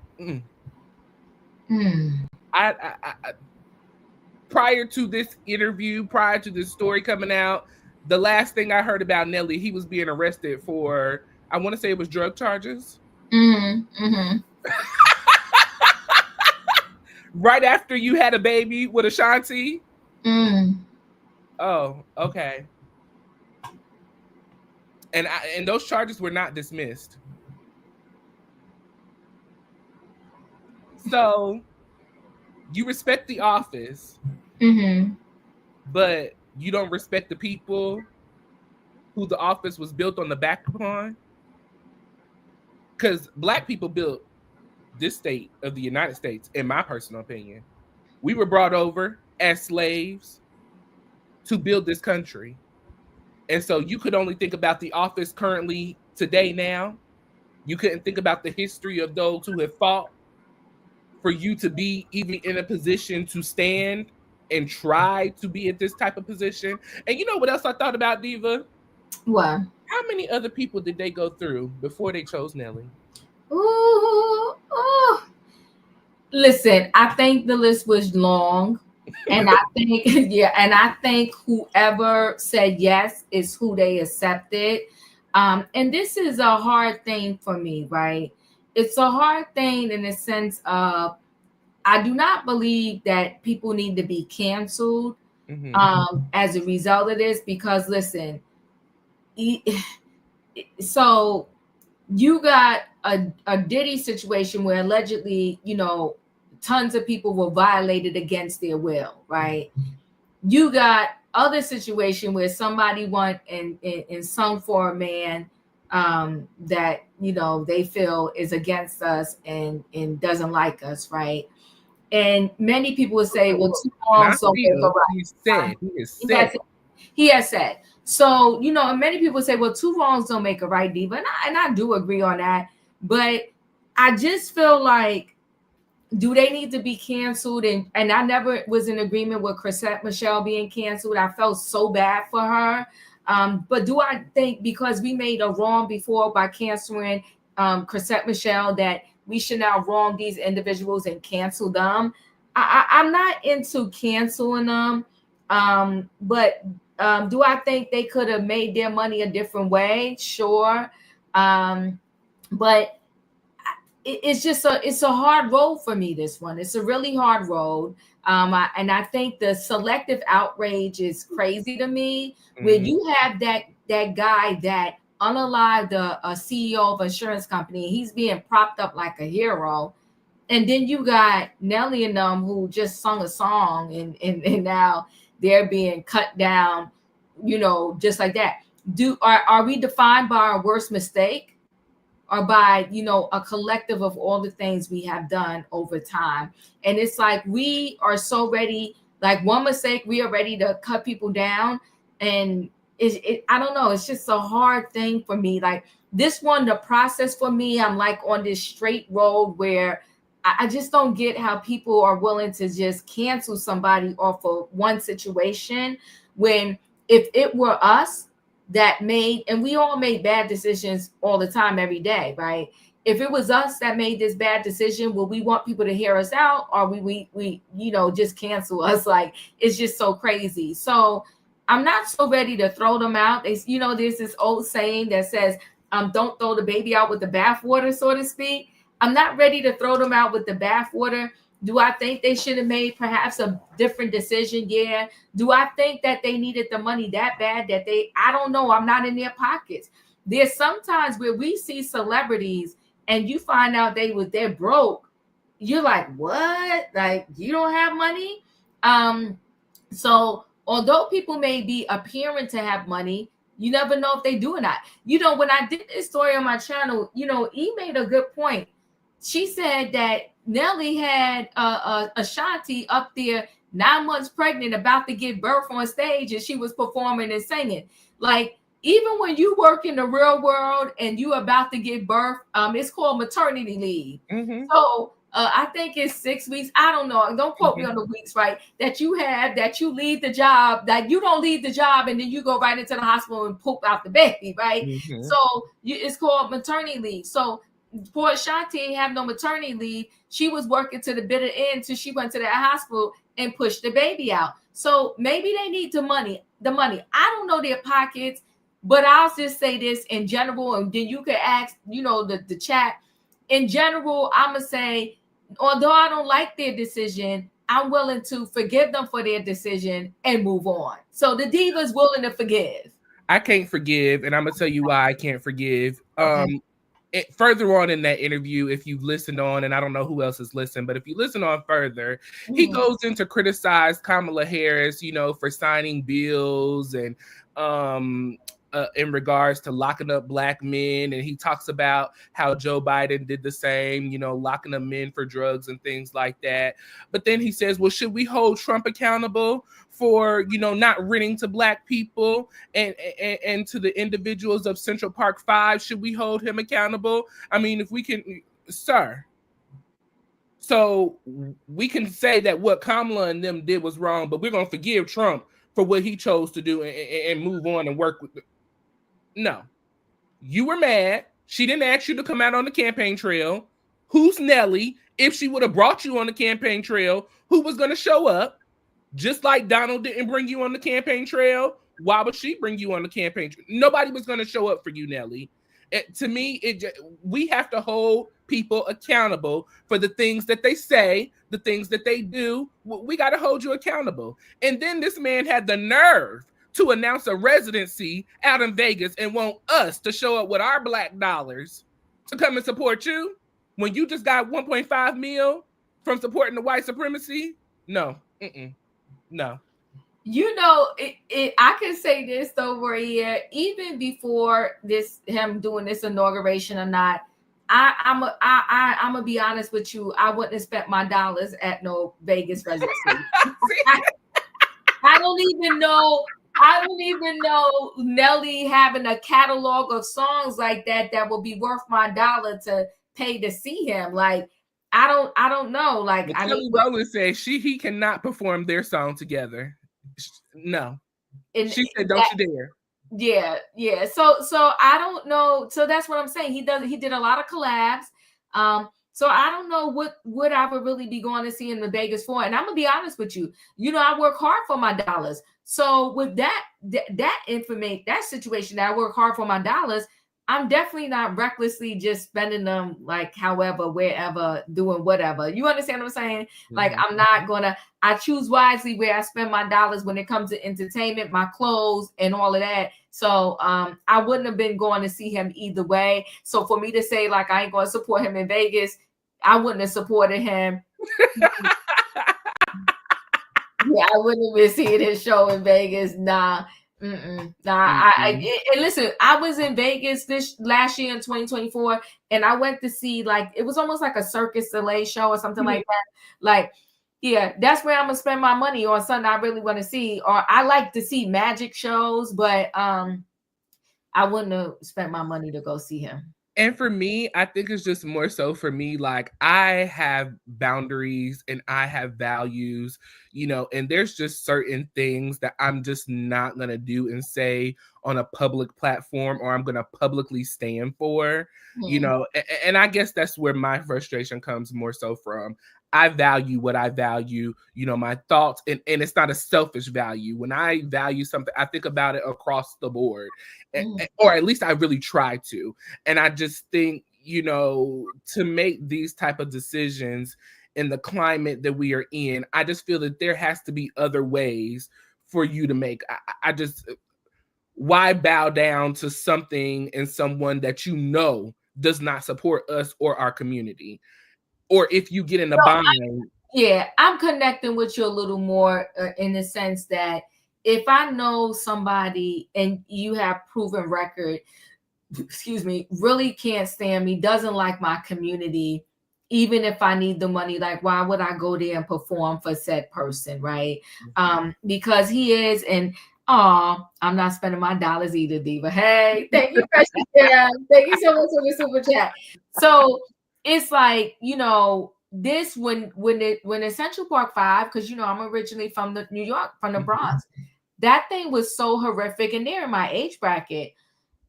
I prior to this interview, prior to this story coming out, the last thing I heard about Nelly, he was being arrested for, I want to say it was drug charges. Right after you had a baby with Ashanti. Oh, okay. And those charges were not dismissed. So you respect the office, but you don't respect the people who the office was built on the back upon. Because Black people built this state of the United States, in my personal opinion. We were brought over as slaves to build this country. And so you could only think about the office currently today now. You couldn't think about the history of those who have fought for you to be even in a position to stand and try to be at this type of position. And you know what else I thought about, Diva? What? How many other people did they go through before they chose Nelly? Ooh. Listen, I think the list was long. And I think whoever said yes is who they accepted. And this is a hard thing for me, right? It's a hard thing in the sense of I do not believe that people need to be canceled as a result of this, because listen, so you got a Diddy situation where allegedly, you know, tons of people were violated against their will, right? You got other situation where somebody went and sung for a man that, you know, they feel is against us and doesn't like us, right? And many people would say, well, two wrongs don't make a right. He has said. So, you know, and many people say, well, two wrongs don't make a right, Diva. And I do agree on that. But I just feel like, do they need to be canceled? And I never was in agreement with Chrisette Michele being canceled. I felt so bad for her. But do I think because we made a wrong before by canceling Chrisette Michele that we should now wrong these individuals and cancel them? I'm not into canceling them. But do I think they could have made their money a different way? Sure. But it's just it's a hard road for me, this one. It's a really hard road. And I think the selective outrage is crazy to me. When you have that guy that unalived a CEO of an insurance company, he's being propped up like a hero. And then you got Nelly and them who just sung a song and now they're being cut down, you know, just like that. Are we defined by our worst mistake? Or by, you know, a collective of all the things we have done over time? And it's like we are so ready, like one mistake, we are ready to cut people down. And I don't know, it's just a hard thing for me. Like this one, the process for me, I'm like on this straight road where I just don't get how people are willing to just cancel somebody off of one situation when if it were us that made, and we all make bad decisions all the time, every day, right? If it was us that made this bad decision, will we want people to hear us out, or we you know, just cancel us? Like, it's just so crazy. So I'm not so ready to throw them out. You know, there's this old saying that says, don't throw the baby out with the bathwater, so to speak. I'm not ready to throw them out with the bathwater. Do I think they should have made perhaps a different decision? Yeah. Do I think that they needed the money that bad that I don't know. I'm not in their pockets. there's sometimes where we see celebrities and you find out they're broke. You're like, what? Like, you don't have money? So although people may be appearing to have money, you never know if they do or not. When I did this story on my channel, E made a good point. She said that Nelly had Ashanti up there 9 months pregnant, about to give birth on stage, and she was performing and singing. Like, even when you work in the real world and you about to give birth, it's called maternity leave. Mm-hmm. So I think it's 6 weeks. I don't know. Don't quote me on the weeks, right? That you leave the job, that you don't leave the job and then you go right into the hospital and poop out the baby, right? Mm-hmm. So it's called maternity leave. So poor Ashanti ain't have no maternity leave. She was working to the bitter end till she went to that hospital and pushed the baby out. So maybe they need the money. I don't know their pockets, but I'll just say this in general, and then you can ask, the chat. In general, I'm gonna say, although I don't like their decision, I'm willing to forgive them for their decision and move on. So the Diva's willing to forgive. I can't forgive, and I'm gonna tell you why I can't forgive. Okay. Further on in that interview, if you listened on, and I don't know who else has listened, but if you listen on further, he goes in to criticize Kamala Harris, for signing bills and in regards to locking up black men. And he talks about how Joe Biden did the same, locking up men for drugs and things like that. But then he says, well, should we hold Trump accountable for, not renting to black people and to the individuals of Central Park 5? Should we hold him accountable? I mean, if we can, sir. So we can say that what Kamala and them did was wrong, but we're going to forgive Trump for what he chose to do and move on and work with. No, you were mad. She didn't ask you to come out on the campaign trail. Who's Nelly? If she would have brought you on the campaign trail, who was going to show up? Just like Donald didn't bring you on the campaign trail, why would she bring you on the campaign trail? Nobody was going to show up for you, Nelly. To me, we have to hold people accountable for the things that they say, the things that they do. We got to hold you accountable. And then this man had the nerve to announce a residency out in Vegas and want us to show up with our black dollars to come and support you when you just got 1.5 mil from supporting the white supremacy. No. No. I can say this though, Royaire, even before him doing this inauguration or not, I'm gonna be honest with you. I wouldn't have spent my dollars at no Vegas residency. I don't even know Nelly having a catalog of songs like that will be worth my dollar to pay to see him. Like, I don't know. Like, Kelly Rowland said he cannot perform their song together. No. And she said, don't you dare. Yeah. So I don't know. So that's what I'm saying. He did a lot of collabs. So I don't know what I would really be going to see in the Vegas for. And I'm gonna be honest with you. I work hard for my dollars. So with that situation, that I work hard for my dollars, I'm definitely not recklessly just spending them like however, wherever, doing whatever. You understand what I'm saying? Mm-hmm. Like, I'm not gonna. I choose wisely where I spend my dollars when it comes to entertainment, my clothes, and all of that. So I wouldn't have been going to see him either way. So for me to say like I ain't going to support him in Vegas, I wouldn't have supported him. Yeah, I wouldn't have been seeing his show in Vegas. Nah. And listen, I was in Vegas this last year in 2024, and I went to see, like, it was almost like a Circus Soleil show or something like that. Like, yeah, that's where I'm gonna spend my money on something I really want to see. Or I like to see magic shows, but I wouldn't have spent my money to go see him. And for me, I think it's just more so for me, like, I have boundaries and I have values, and there's just certain things that I'm just not going to do and say on a public platform, or I'm going to publicly stand for, and I guess that's where my frustration comes more so from. I value what I value, my thoughts, and it's not a selfish value. When I value something, I think about it across the board, or at least I really try to. And I just think, to make these type of decisions in the climate that we are in, I just feel that there has to be other ways for you to make. why bow down to something and someone that you know does not support us or our community? Or if you get in a bind. I'm connecting with you a little more in the sense that if I know somebody and you have proven record, really can't stand me, doesn't like my community, even if I need the money, like why would I go there and perform for said person, right? Because he is, and I'm not spending my dollars either, Diva. Hey, thank you, Precious. Thank you so much for the super chat. So it's like, this when the Central Park 5, because I'm originally from the New York, from the Bronx, that thing was so horrific, and they're in my age bracket.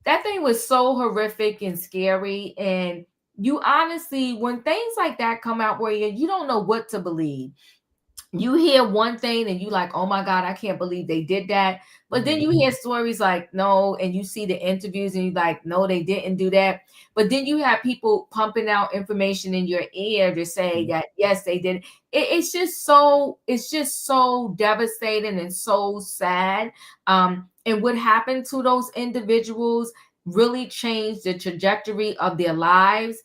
That thing was so horrific and scary. And you honestly, when things like that come out where you don't know what to believe, you hear one thing and you like, oh my God, I can't believe they did that. But then you hear stories like, no, and you see the interviews and you're like, no, they didn't do that. But then you have people pumping out information in your ear to say that, yes, they did. It's just so devastating and so sad. And what happened to those individuals really changed the trajectory of their lives.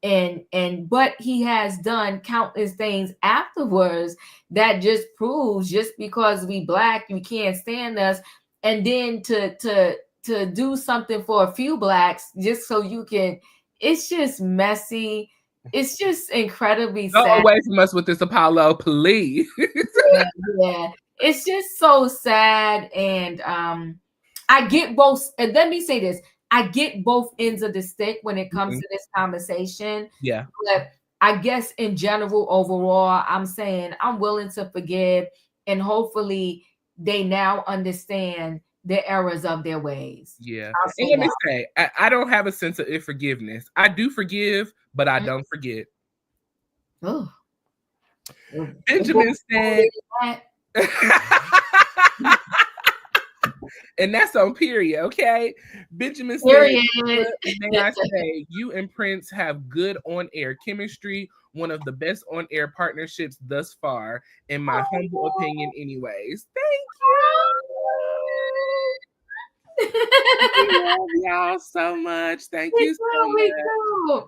And what he has done countless things afterwards that just proves, just because we Black, you can't stand us. And then to do something for a few Blacks just so you can, it's just messy. It's just incredibly sad. Go away from us with this, Apollo, please. yeah. It's just so sad. And I get both, and let me say this, I get both ends of the stick when it comes to this conversation. Yeah. But I guess in general, overall, I'm saying I'm willing to forgive, and hopefully they now understand the errors of their ways. Yeah. And let me say, I don't have a sense of forgiveness. I do forgive, but I don't forget. Oh. Benjamin said, and that's on period, okay? Benjamin said, may I say, you and Prince have good on-air chemistry, one of the best on-air partnerships thus far, in my humble opinion anyways. Thank you. We love y'all so much. Thank you so much.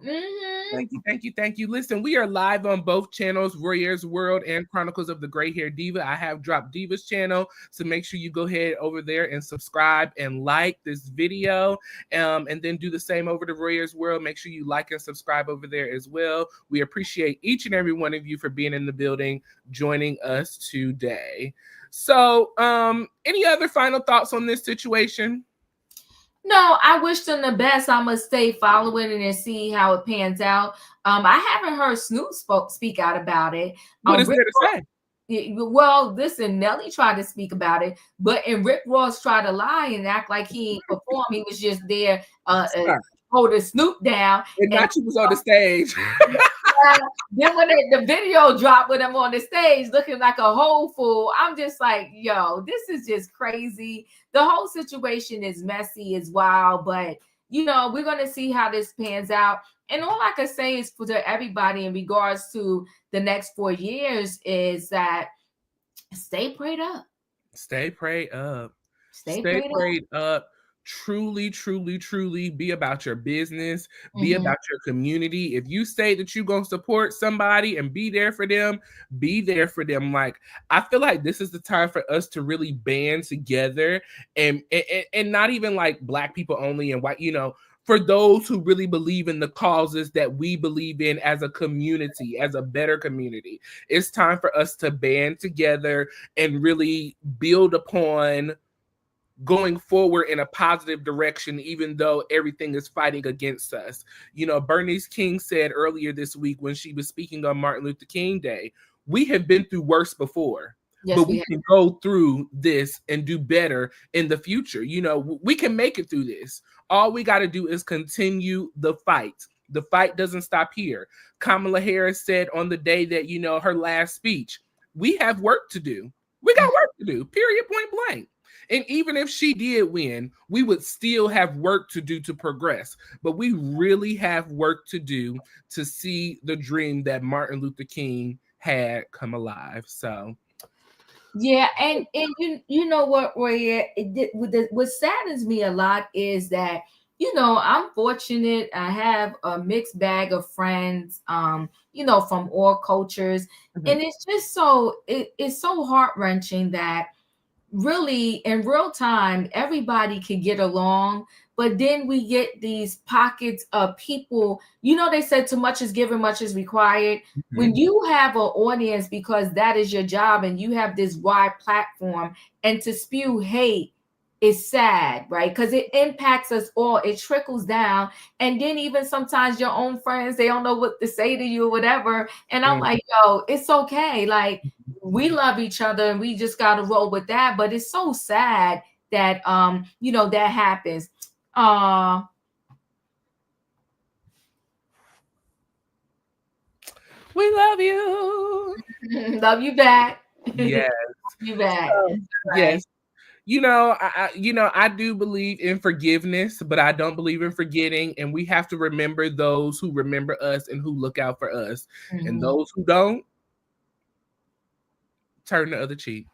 Thank you. Listen, we are live on both channels, Royaires World and Chronicles of the Gray Hair Diva. I have dropped Diva's channel, so make sure you go ahead over there and subscribe and like this video, and then do the same over to Royaires World. Make sure you like and subscribe over there as well. We appreciate each and every one of you for being in the building, joining us today. So, any other final thoughts on this situation? No, I wish them the best. I'm gonna stay following it and see how it pans out. I haven't heard Snoop speak out about it. What is there to say? Well, listen, Nelly tried to speak about it, and Rick Ross tried to lie and act like he performed. He was just there holding Snoop down. And not he was on the stage. Then when the video dropped with him on the stage looking like a whole fool, I'm just like, yo, this is just crazy. The whole situation is messy, is wild, but we're gonna see how this pans out. And all I can say is for everybody in regards to the next 4 years is that stay prayed up. Stay prayed up. Stay prayed up. Truly, truly, truly be about your business, be about your community. If you say that you're going to support somebody and be there for them, be there for them. Like, I feel like this is the time for us to really band together and not even like Black people only and white, for those who really believe in the causes that we believe in as a community, as a better community. It's time for us to band together and really build upon going forward in a positive direction, even though everything is fighting against us. Bernice King said earlier this week when she was speaking on Martin Luther King Day, we have been through worse before, but we can go through this and do better in the future. We can make it through this. All we got to do is continue the fight. The fight doesn't stop here. Kamala Harris said on the day that, her last speech, we have work to do. We got work to do, period, point blank. And even if she did win, we would still have work to do to progress. But we really have work to do to see the dream that Martin Luther King had come alive. So Yeah, and you know what, Roy? What saddens me a lot is that I'm fortunate. I have a mixed bag of friends, from all cultures, and it's just it's so heart wrenching that really in real time everybody can get along, but then we get these pockets of people. They said too much is given, much is required. When you have an audience, because that is your job, and you have this wide platform, and to spew hate is sad, right? Because it impacts us all. It trickles down, and then even sometimes your own friends, they don't know what to say to you or whatever, and I'm like, yo, it's okay, like we love each other and we just got to roll with that. But it's so sad that that happens. We love you. Love you back. Yes. You back. Yes. I do believe in forgiveness, but I don't believe in forgetting. And we have to remember those who remember us and who look out for us. And those who don't, turn the other cheek.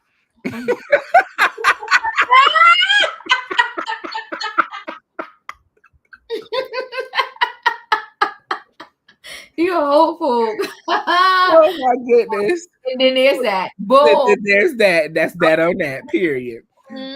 You're hopeful. Oh my goodness. And then there's that. Boom. There's that. That's that on that, period.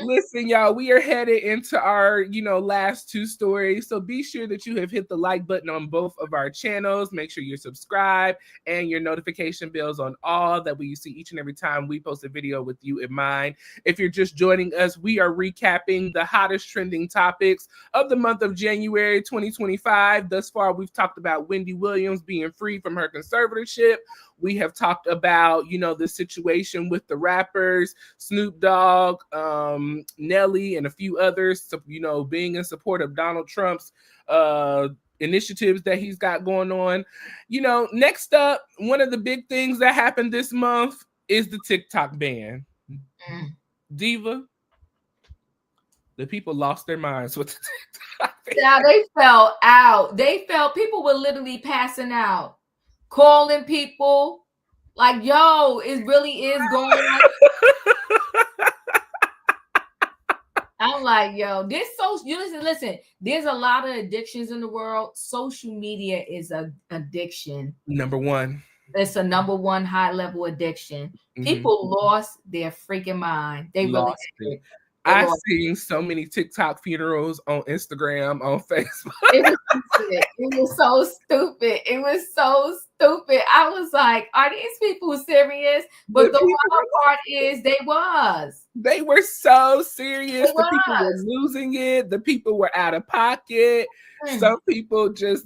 Listen, y'all, we are headed into our, last two stories. So be sure that you have hit the like button on both of our channels. Make sure you're subscribed and your notification bells on all, that way you see each and every time we post a video with you in mind. If you're just joining us, we are recapping the hottest trending topics of the month of January 2025. Thus far, we've talked about Wendy Williams being free from her conservatorship. We have talked about, the situation with the rappers, Snoop Dogg, Nelly, and a few others, being in support of Donald Trump's initiatives that he's got going on. Next up, one of the big things that happened this month is the TikTok ban. Diva, the people lost their minds with the TikTok ban. Yeah, they fell out. People were literally passing out, calling people like, yo, it really is going on. I'm like, yo, listen, there's a lot of addictions in the world. Social media is an addiction. Number one. It's a number one high level addiction. People lost their freaking mind. They lost really did. I've seen so many TikTok funerals on Instagram, on Facebook. It was so stupid. It was so stupid. I was like, are these people serious? But the wild part is they were so serious. The people were losing it. The people were out of pocket. Some people just,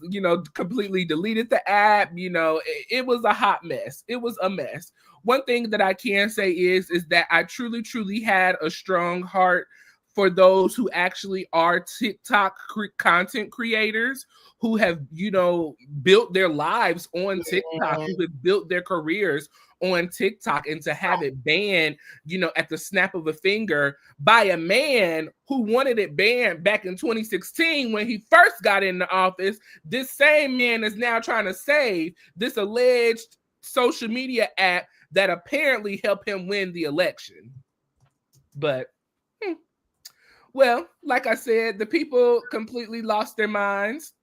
completely deleted the app. It was a hot mess. It was a mess. One thing that I can say is that I truly, truly had a strong heart for those who actually are TikTok content creators, who have, built their lives on TikTok, who have built their careers on TikTok, and to have it banned, at the snap of a finger by a man who wanted it banned back in 2016 when he first got in the office. This same man is now trying to save this alleged social media app that apparently helped him win the election. But, well, like I said, the people completely lost their minds.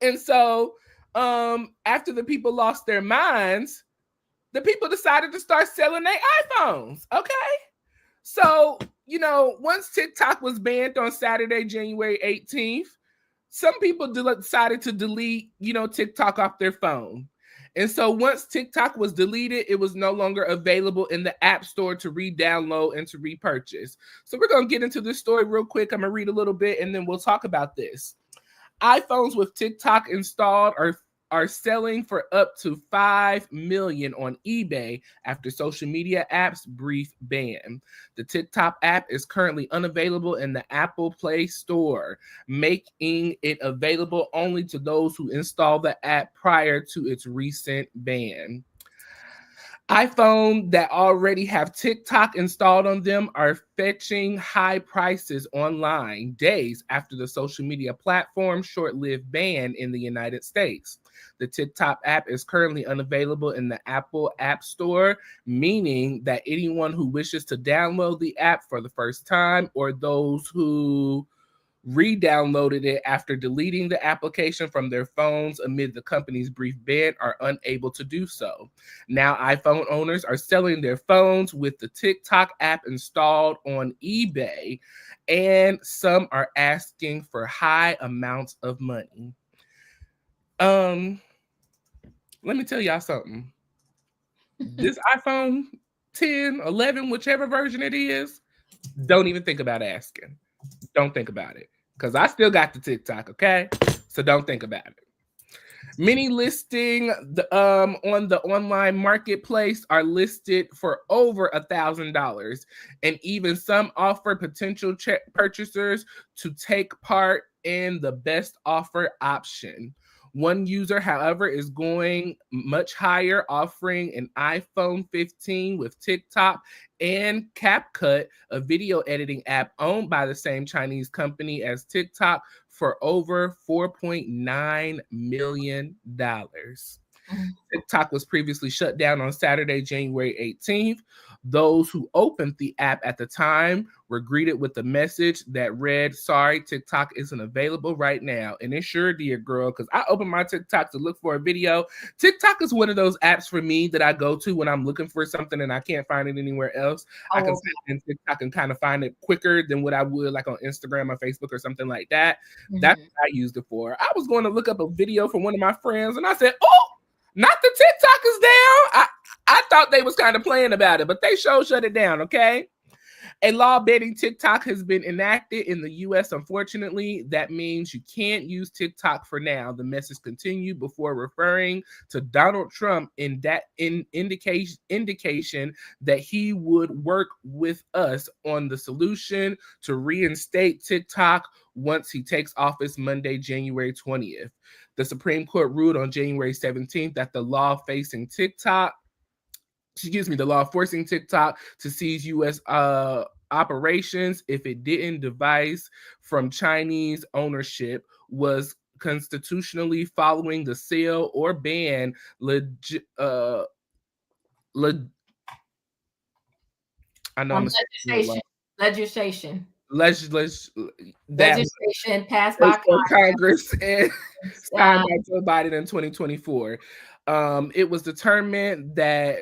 And so after the people lost their minds, the people decided to start selling their iPhones, okay? So, once TikTok was banned on Saturday, January 18th, some people decided to delete, TikTok off their phone. And so once TikTok was deleted, it was no longer available in the App Store to re-download and to repurchase. So we're going to get into this story real quick. I'm going to read a little bit and then we'll talk about this. iPhones with TikTok installed are selling for up to $5 million on eBay after social media app's brief ban. The TikTok app is currently unavailable in the Apple Play Store, making it available only to those who install the app prior to its recent ban. iPhone that already have TikTok installed on them are fetching high prices online days after the social media platform's short-lived ban in the United States. The TikTok app is currently unavailable in the Apple App Store, meaning that anyone who wishes to download the app for the first time, or those who re-downloaded it after deleting the application from their phones amid the company's brief ban, are unable to do so. Now, iPhone owners are selling their phones with the TikTok app installed on eBay, and some are asking for high amounts of money. Let me tell y'all something. This iPhone 10, 11, whichever version it is, don't even think about asking. Don't think about it, because I still got the TikTok, okay? So don't think about it. Many listing on the online marketplace are listed for over $1,000, and even some offer potential purchasers to take part in the best offer option. One user, however, is going much higher, offering an iPhone 15 with TikTok and CapCut, a video editing app owned by the same Chinese company as TikTok, for over $4.9 million. TikTok was previously shut down on Saturday, January 18th. Those who opened the app at the time were greeted with a message that read, "Sorry, TikTok isn't available right now." And it sure did, girl, because I opened my TikTok to look for a video. TikTok is one of those apps for me that I go to when I'm looking for something and I can't find it anywhere else. I can type in TikTok and kind of find it quicker than what I would like on Instagram or Facebook or something like that. That's what I used it for. I was going to look up a video from one of my friends and I said, "Oh, not the TikTok is down." I thought they was kind of playing about it, but they shut it down, okay? A law banning TikTok has been enacted in the U.S. Unfortunately, that means you can't use TikTok for now. The message continued before referring to Donald Trump in indication that he would work with us on the solution to reinstate TikTok once he takes office Monday, January 20th. The Supreme Court ruled on January 17th that the law forcing TikTok to seize U.S. operations if it didn't devise from Chinese ownership was constitutionally following the sale or ban legislation passed by Congress and signed by Joe Biden in 2024. It was determined that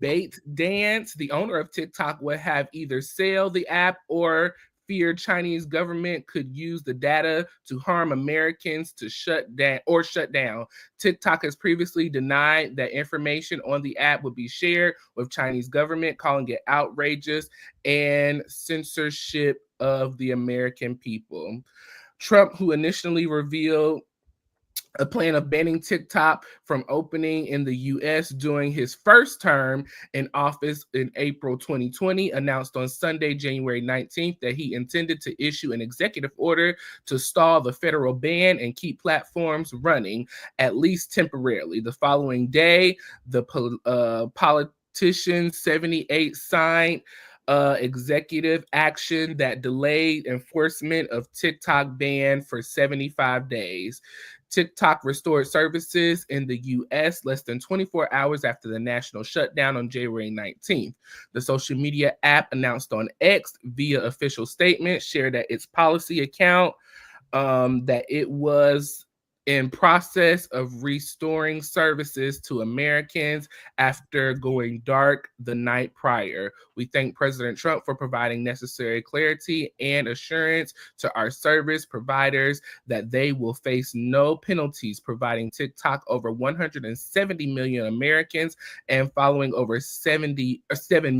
ByteDance, the owner of TikTok, would have either sell the app or feared Chinese government could use the data to harm Americans to shut down. TikTok has previously denied that information on the app would be shared with Chinese government, calling it outrageous and censorship of the American people. Trump, who initially revealed a plan of banning TikTok from opening in the U.S. during his first term in office in April 2020, announced on Sunday, January 19th, that he intended to issue an executive order to stall the federal ban and keep platforms running, at least temporarily. The following day, the politician 78 signed executive action that delayed enforcement of TikTok ban for 75 days. TikTok restored services in the U.S. less than 24 hours after the national shutdown on January 19th. The social media app announced on X via official statement, shared at its policy account that it was in process of restoring services to Americans after going dark the night prior. We thank President Trump for providing necessary clarity and assurance to our service providers that they will face no penalties, providing TikTok over 170 million Americans and following over 7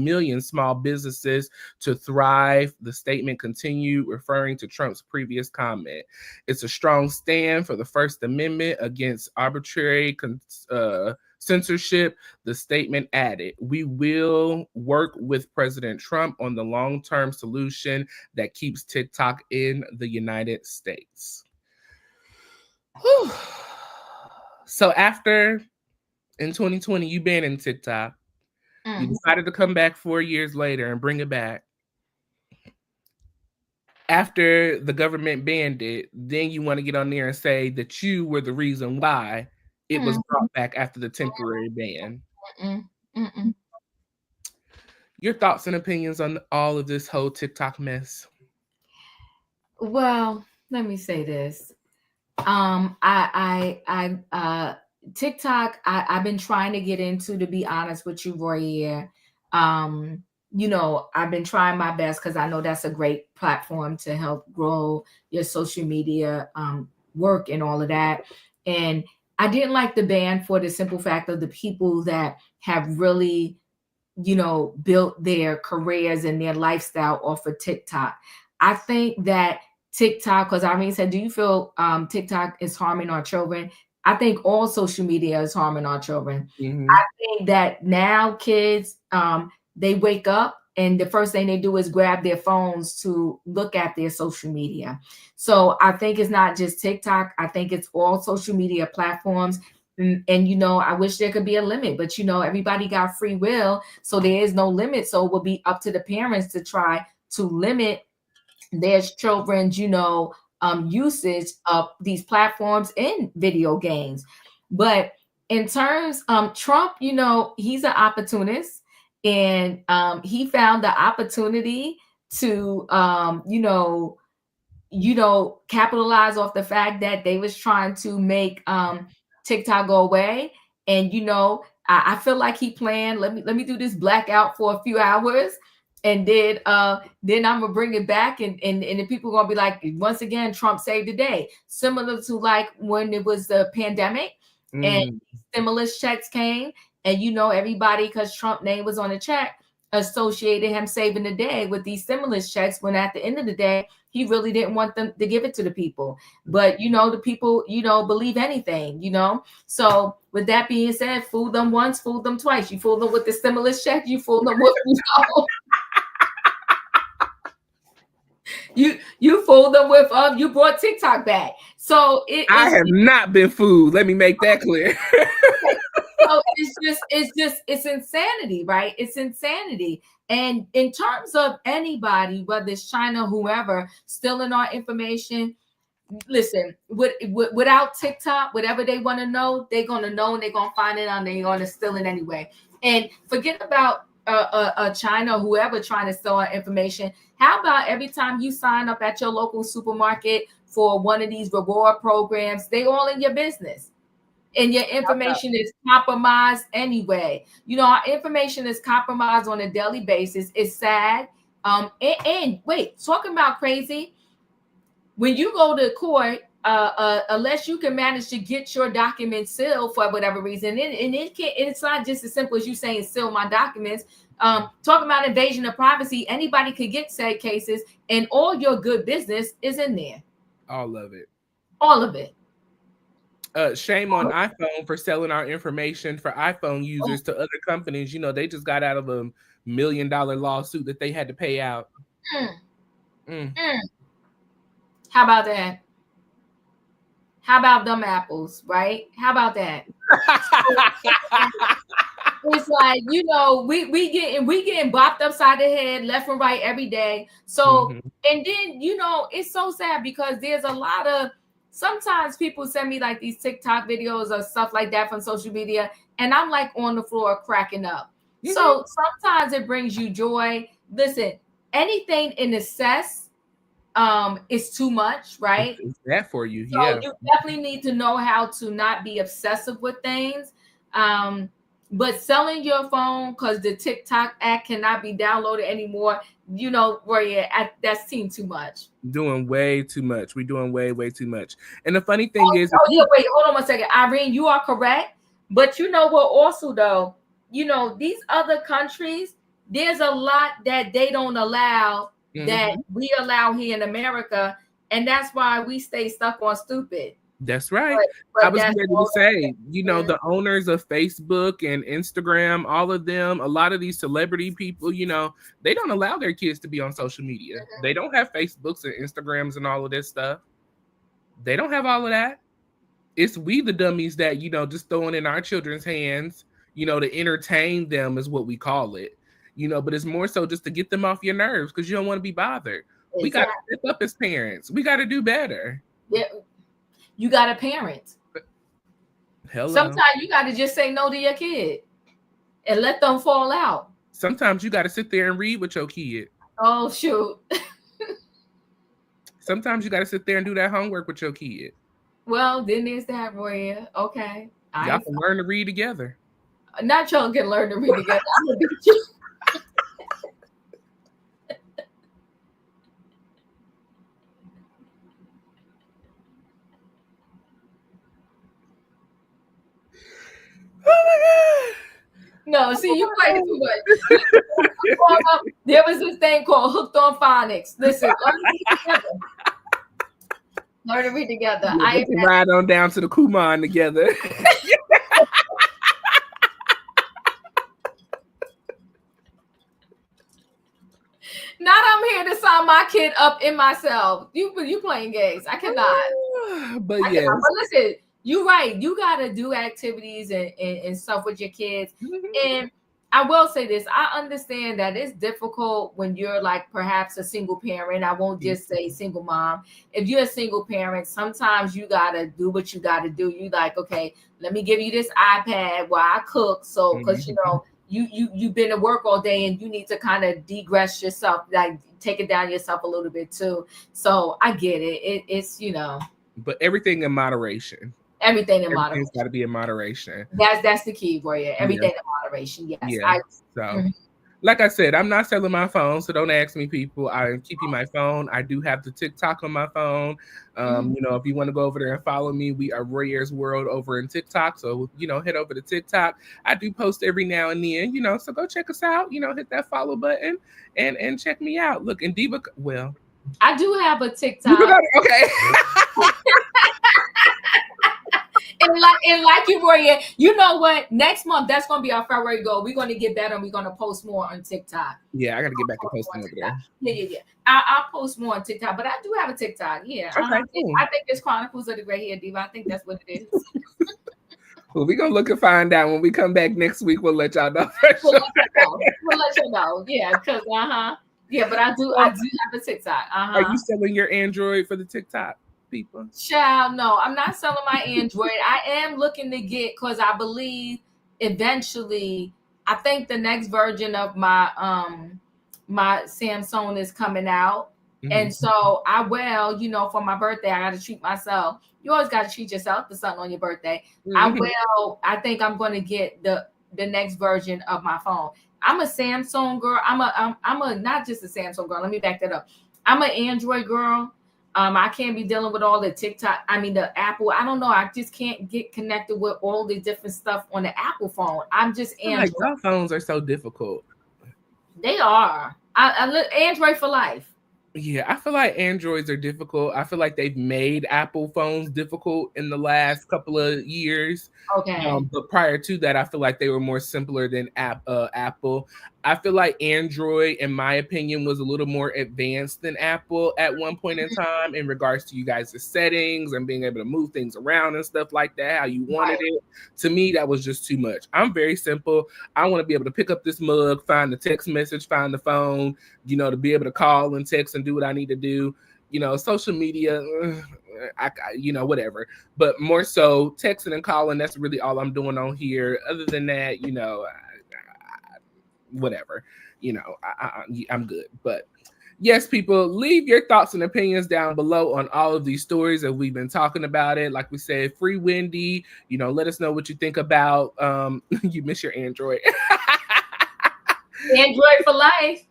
million small businesses to thrive. The statement continued, referring to Trump's previous comment. It's a strong stand for the First Amendment against arbitrary censorship. The statement added, "We will work with President Trump on the long-term solution that keeps TikTok in the United States." Whew. So after, in 2020, you banning TikTok, you decided to come back 4 years later and bring it back. After the government banned it, then you want to get on there and say that you were the reason why it was brought back after the temporary ban. Your thoughts and opinions on all of this whole TikTok mess? Well, let me say this. TikTok, I've been trying to get into, to be honest with you, Royaire. You know, I've been trying my best because I know that's a great platform to help grow your social media work and all of that. And I didn't like the ban for the simple fact of the people that have really, you know, built their careers and their lifestyle off of TikTok. I think that TikTok, because Irene said, do you feel TikTok is harming our children? I think all social media is harming our children. I think that now kids, they wake up and the first thing they do is grab their phones to look at their social media. So I think it's not just TikTok. I think it's all social media platforms. And you know, I wish there could be a limit, but you know, everybody got free will, so there is no limit. So it will be up to the parents to try to limit their children's, you know, usage of these platforms in video games. But in terms, Trump, you know, he's an opportunist, and he found the opportunity to, capitalize off the fact that they was trying to make TikTok go away. And you know, I feel like he planned, let me do this blackout for a few hours, and then I'm gonna bring it back, and the people are gonna be like, once again, Trump saved the day. Similar to like when it was the pandemic and stimulus checks came, and you know, everybody, because Trump's name was on the check, associated him saving the day with these stimulus checks, when at the end of the day, he really didn't want them to give it to the people. But you know, the people, you know, believe anything, you know. So with that being said, fool them once, fool them twice. You fool them with the stimulus check, you fool them with, you fooled them with you brought TikTok back. So I have not been fooled. Let me make that clear. So it's insanity, right? It's insanity. And in terms of anybody, whether it's China, whoever, stealing our information, listen, without TikTok, whatever they want to know, they're going to know, and they're going to find it out, and they're going to steal it anyway. And forget about China, whoever trying to steal our information. How about every time you sign up at your local supermarket for one of these reward programs, they all in your business, and your information is compromised anyway. You know, our information is compromised on a daily basis. It's sad. And wait, talking about crazy, when you go to court, unless you can manage to get your documents sealed for whatever reason, and it's not just as simple as you saying seal my documents. Talking about invasion of privacy, anybody could get said cases, and all your good business is in there. All of it. All of it. Shame on iPhone for selling our information for iPhone users to other companies. You know, they just got out of $1 million lawsuit that they had to pay out. How about that? How about them apples, right? How about that? It's like, you know, we getting bopped upside the head left and right every day. So and then, you know, it's so sad because there's a lot of, sometimes people send me like these TikTok videos or stuff like that from social media, and I'm like on the floor cracking up. So sometimes it brings you joy. Listen, anything in excess is too much, right? It's that for you. So you definitely need to know how to not be obsessive with things. But selling your phone because the TikTok app cannot be downloaded anymore, you know, Royaire, that's seen too much. Doing way too much. We're doing way too much. And the funny thing is, wait, hold on one second, Irene, you are correct. But you know what? Also, though, you know, these other countries, there's a lot that they don't allow that we allow here in America, and that's why we stay stuck on stupid. That's right. But I was ready to say, you know, the owners of Facebook and Instagram, all of them, a lot of these celebrity people, you know, they don't allow their kids to be on social media. They don't have Facebooks and Instagrams and all of this stuff. They don't have all of that. It's we, the dummies, that, you know, just throwing in our children's hands, you know, to entertain them is what we call it, you know, but it's more so just to get them off your nerves because you don't want to be bothered. Exactly. We got to step up as parents. We got to do better. Yeah. You got a parent. Hello. Sometimes you got to just say no to your kid and let them fall out. Sometimes you got to sit there and read with your kid. Oh, shoot. Sometimes you got to sit there and do that homework with your kid. Well, then there's that, Royaire. Okay. Y'all can learn to read together. Not y'all can learn to read together. I'm going to beat you. Oh my God. No, see, you play too much. There was this thing called Hooked on Phonics. Listen, learn to read together. Learn to read together. Yeah, we can ride on down to the Kumon together. Not I'm here to sign my kid up in myself. You playing games. I cannot. But yeah. But listen, you're right. You gotta do activities and stuff with your kids. And I will say this, I understand that it's difficult when you're like perhaps a single parent. I won't just say single mom. If you're a single parent, sometimes you gotta do what you gotta do. You like, okay, let me give you this iPad while I cook. So because you know, you've been to work all day and you need to kind of degress yourself, like take it down yourself a little bit too. So I get it. It's you know. But everything in moderation. Everything in moderation. It's got to be in moderation. That's the key, Royaire. Everything in moderation. Yes. Yeah. Like I said, I'm not selling my phone, so don't ask me, people. I'm keeping my phone. I do have the TikTok on my phone. You know, if you want to go over there and follow me, we are Royaires World over in TikTok. So, you know, head over to TikTok. I do post every now and then, you know, so go check us out. You know, hit that follow button and check me out. Look, and Diva, well, I do have a TikTok. Okay. And like you, Royaire, you know what? Next month, that's going to be our February goal. We're going to get better and we're going to post more on TikTok. Yeah, I got to get back to posting over there. Yeah. I'll post more on TikTok, but I do have a TikTok. Yeah. Okay, cool. I think it's Chronicles of the Gray Hair Diva. I think that's what it is. Well, we're going to look and find out. When we come back next week, we'll let y'all know. We'll let you know. Yeah, because, yeah, but I do have a TikTok. Are you selling your Android for the TikTok? People. Child, no, I'm not selling my Android. I am looking to get, because I believe eventually, I think the next version of my my Samsung is coming out. And so I will, you know, for my birthday, I got to treat myself. You always got to treat yourself to something on your birthday. I think I'm going to get the next version of my phone. I'm a Samsung girl. I'm a not just a Samsung girl. Let me back that up. I'm an Android girl. I can't be dealing with all the TikTok. I mean, the Apple. I don't know. I just can't get connected with all the different stuff on the Apple phone. I'm just Android. Like, phones are so difficult. They are. I look Android for life. Yeah, I feel like Androids are difficult. I feel like they've made Apple phones difficult in the last couple of years. Okay. But prior to that, I feel like they were more simpler than Apple. I feel like Android, in my opinion, was a little more advanced than Apple at one point in time in regards to you guys' settings and being able to move things around and stuff like that, how you wanted it. To me, that was just too much. I'm very simple. I want to be able to pick up this mug, find the text message, find the phone, you know, to be able to call and text and do what I need to do. You know, social media, you know, whatever. But more so texting and calling, that's really all I'm doing on here. Other than that, you know, whatever, you know, I'm good. But yes, people, leave your thoughts and opinions down below on all of these stories that we've been talking about it. Like we said, free Wendy, you know, let us know what you think about, you miss your Android. Android for life.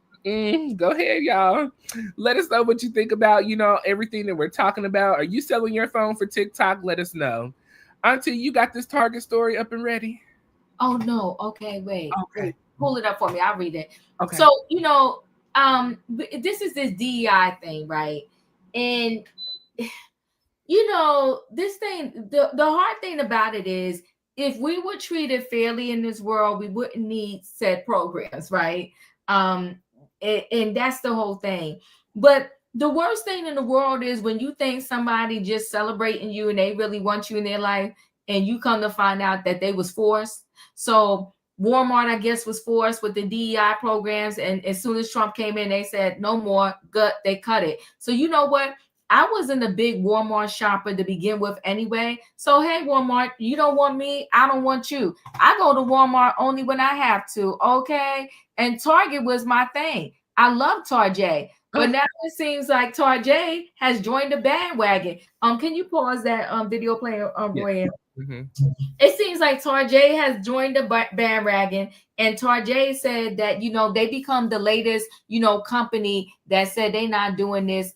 Go ahead, y'all. Let us know what you think about, you know, everything that we're talking about. Are you selling your phone for TikTok? Let us know. Auntie, you got this Target story up and ready? Oh, no. Okay, wait. Okay. Pull it up for me. I'll read it. Okay. So, you know, this is this DEI thing, right? And, you know, this thing, the hard thing about it is if we were treated fairly in this world, we wouldn't need said programs, right? And that's the whole thing. But the worst thing in the world is when you think somebody just celebrating you and they really want you in their life and you come to find out that they was forced. So Walmart, I guess, was forced with the DEI programs. And as soon as Trump came in, they said, no more, they cut it. So you know what? I wasn't a big Walmart shopper to begin with anyway. So, hey, Walmart, you don't want me. I don't want you. I go to Walmart only when I have to. Okay. And Target was my thing. I love Target. But now it seems like Target has joined the bandwagon. Can you pause that video player, Royaire? Mm-hmm. It seems like Target has joined the bandwagon, and Target said that, you know, they become the latest, you know, company that said they're not doing this.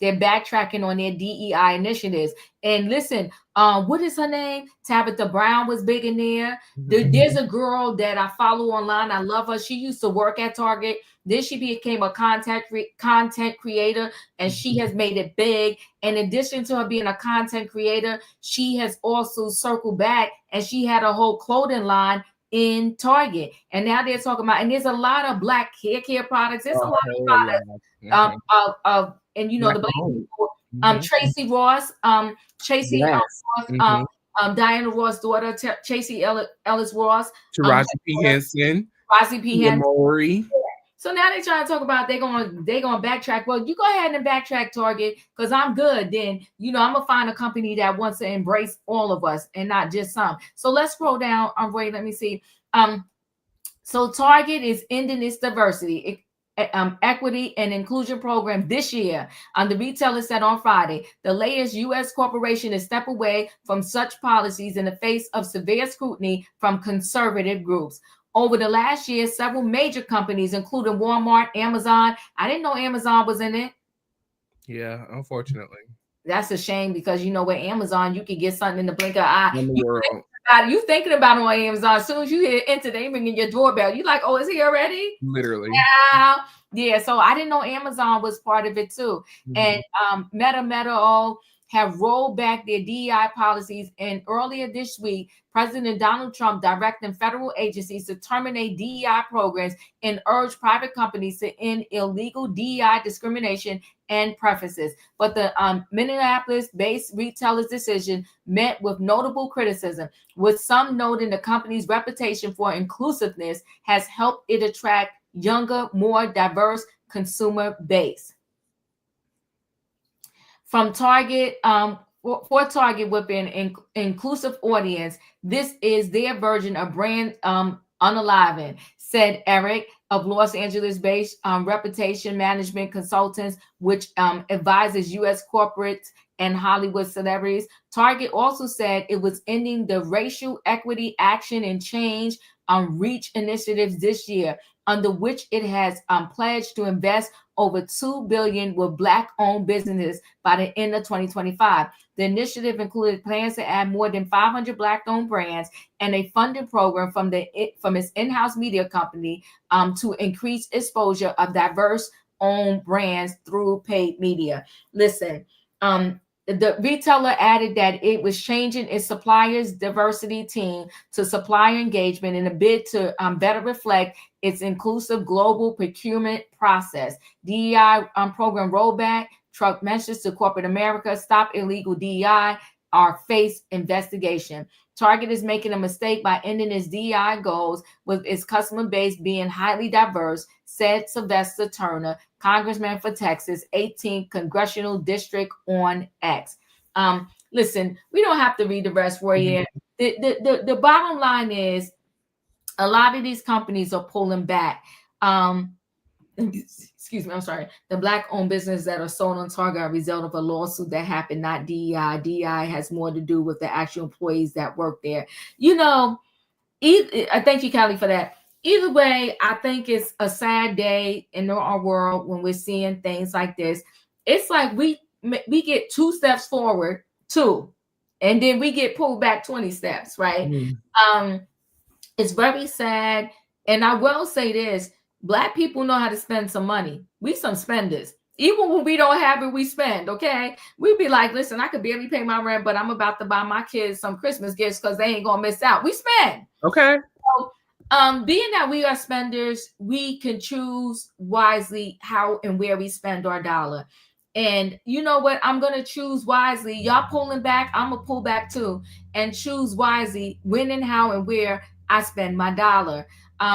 They're backtracking on their DEI initiatives. And listen, what is her name? Tabitha Brown was big in there. There's a girl that I follow online. I love her. She used to work at Target. Then she became a content creator, and she has made it big. In addition to her being a content creator, she has also circled back, and she had a whole clothing line in Target. And now they're talking about, and there's a lot of Black hair care products. There's a lot of products and you know, Black the Black people, Tracy Ross, Diana Ross' daughter, Tracy Ellis Ross, Taraji P. Henson, Maury. So now they're trying to talk about they're gonna backtrack. Well, you go ahead and backtrack, Target, because I'm good. Then, you know, I'm gonna find a company that wants to embrace all of us and not just some. So let's scroll down. Wait, let me see. So Target is ending its diversity, equity, and inclusion program this year. The retailer said on Friday, the latest U.S. corporation is step away from such policies in the face of severe scrutiny from conservative groups. Over the last year, several major companies, including Walmart, Amazon. I didn't know Amazon was in it. Yeah, unfortunately. That's a shame, because you know, with Amazon, you can get something in the blink of an eye. In the world. You thinking about it on Amazon. As soon as you hit enter, they ringing your doorbell. You like, oh, is he already? Literally. Yeah. So I didn't know Amazon was part of it too. And Meta have rolled back their DEI policies. And earlier this week, President Donald Trump directed federal agencies to terminate DEI programs and urge private companies to end illegal DEI discrimination and preferences. But the Minneapolis-based retailer's decision met with notable criticism, with some noting the company's reputation for inclusiveness has helped it attract younger, more diverse consumer base. From Target, for Target with an inclusive audience, this is their version of brand unalivened, said Eric of Los Angeles-based reputation management consultants, which advises U.S. corporates and Hollywood celebrities. Target also said it was ending the racial equity action and change reach initiatives this year, under which it has pledged to invest over $2 billion with Black-owned businesses by the end of 2025. The initiative included plans to add more than 500 Black-owned brands and a funding program from its in-house media company to increase exposure of diverse-owned brands through paid media. Listen, the retailer added that it was changing its suppliers' diversity team to supplier engagement in a bid to better reflect its inclusive global procurement process. DEI program rollback, Trump message to corporate America, stop illegal DEI, or face investigation. Target is making a mistake by ending its DEI goals with its customer base being highly diverse, said Sylvester Turner, congressman for Texas, 18th Congressional District, on X. Listen, we don't have to read the rest for you. The bottom line is a lot of these companies are pulling back. Excuse me, I'm sorry. The Black-owned businesses that are sold on Target are a result of a lawsuit that happened, not DEI. DEI has more to do with the actual employees that work there. You know, thank you, Kelly, for that. Either way, I think it's a sad day in our world when we're seeing things like this. It's like we get 2 steps forward, and then we get pulled back 20 steps, right? It's very sad. And I will say this, Black people know how to spend some money. We some spenders. Even when we don't have it, we spend, okay? We be like, listen, I could barely pay my rent, but I'm about to buy my kids some Christmas gifts because they ain't going to miss out. We spend. Okay. So, being that we are spenders, we can choose wisely how and where we spend our dollar. And you know what? I'm going to choose wisely. Y'all pulling back, I'm going to pull back too, and choose wisely when and how and where I spend my dollar.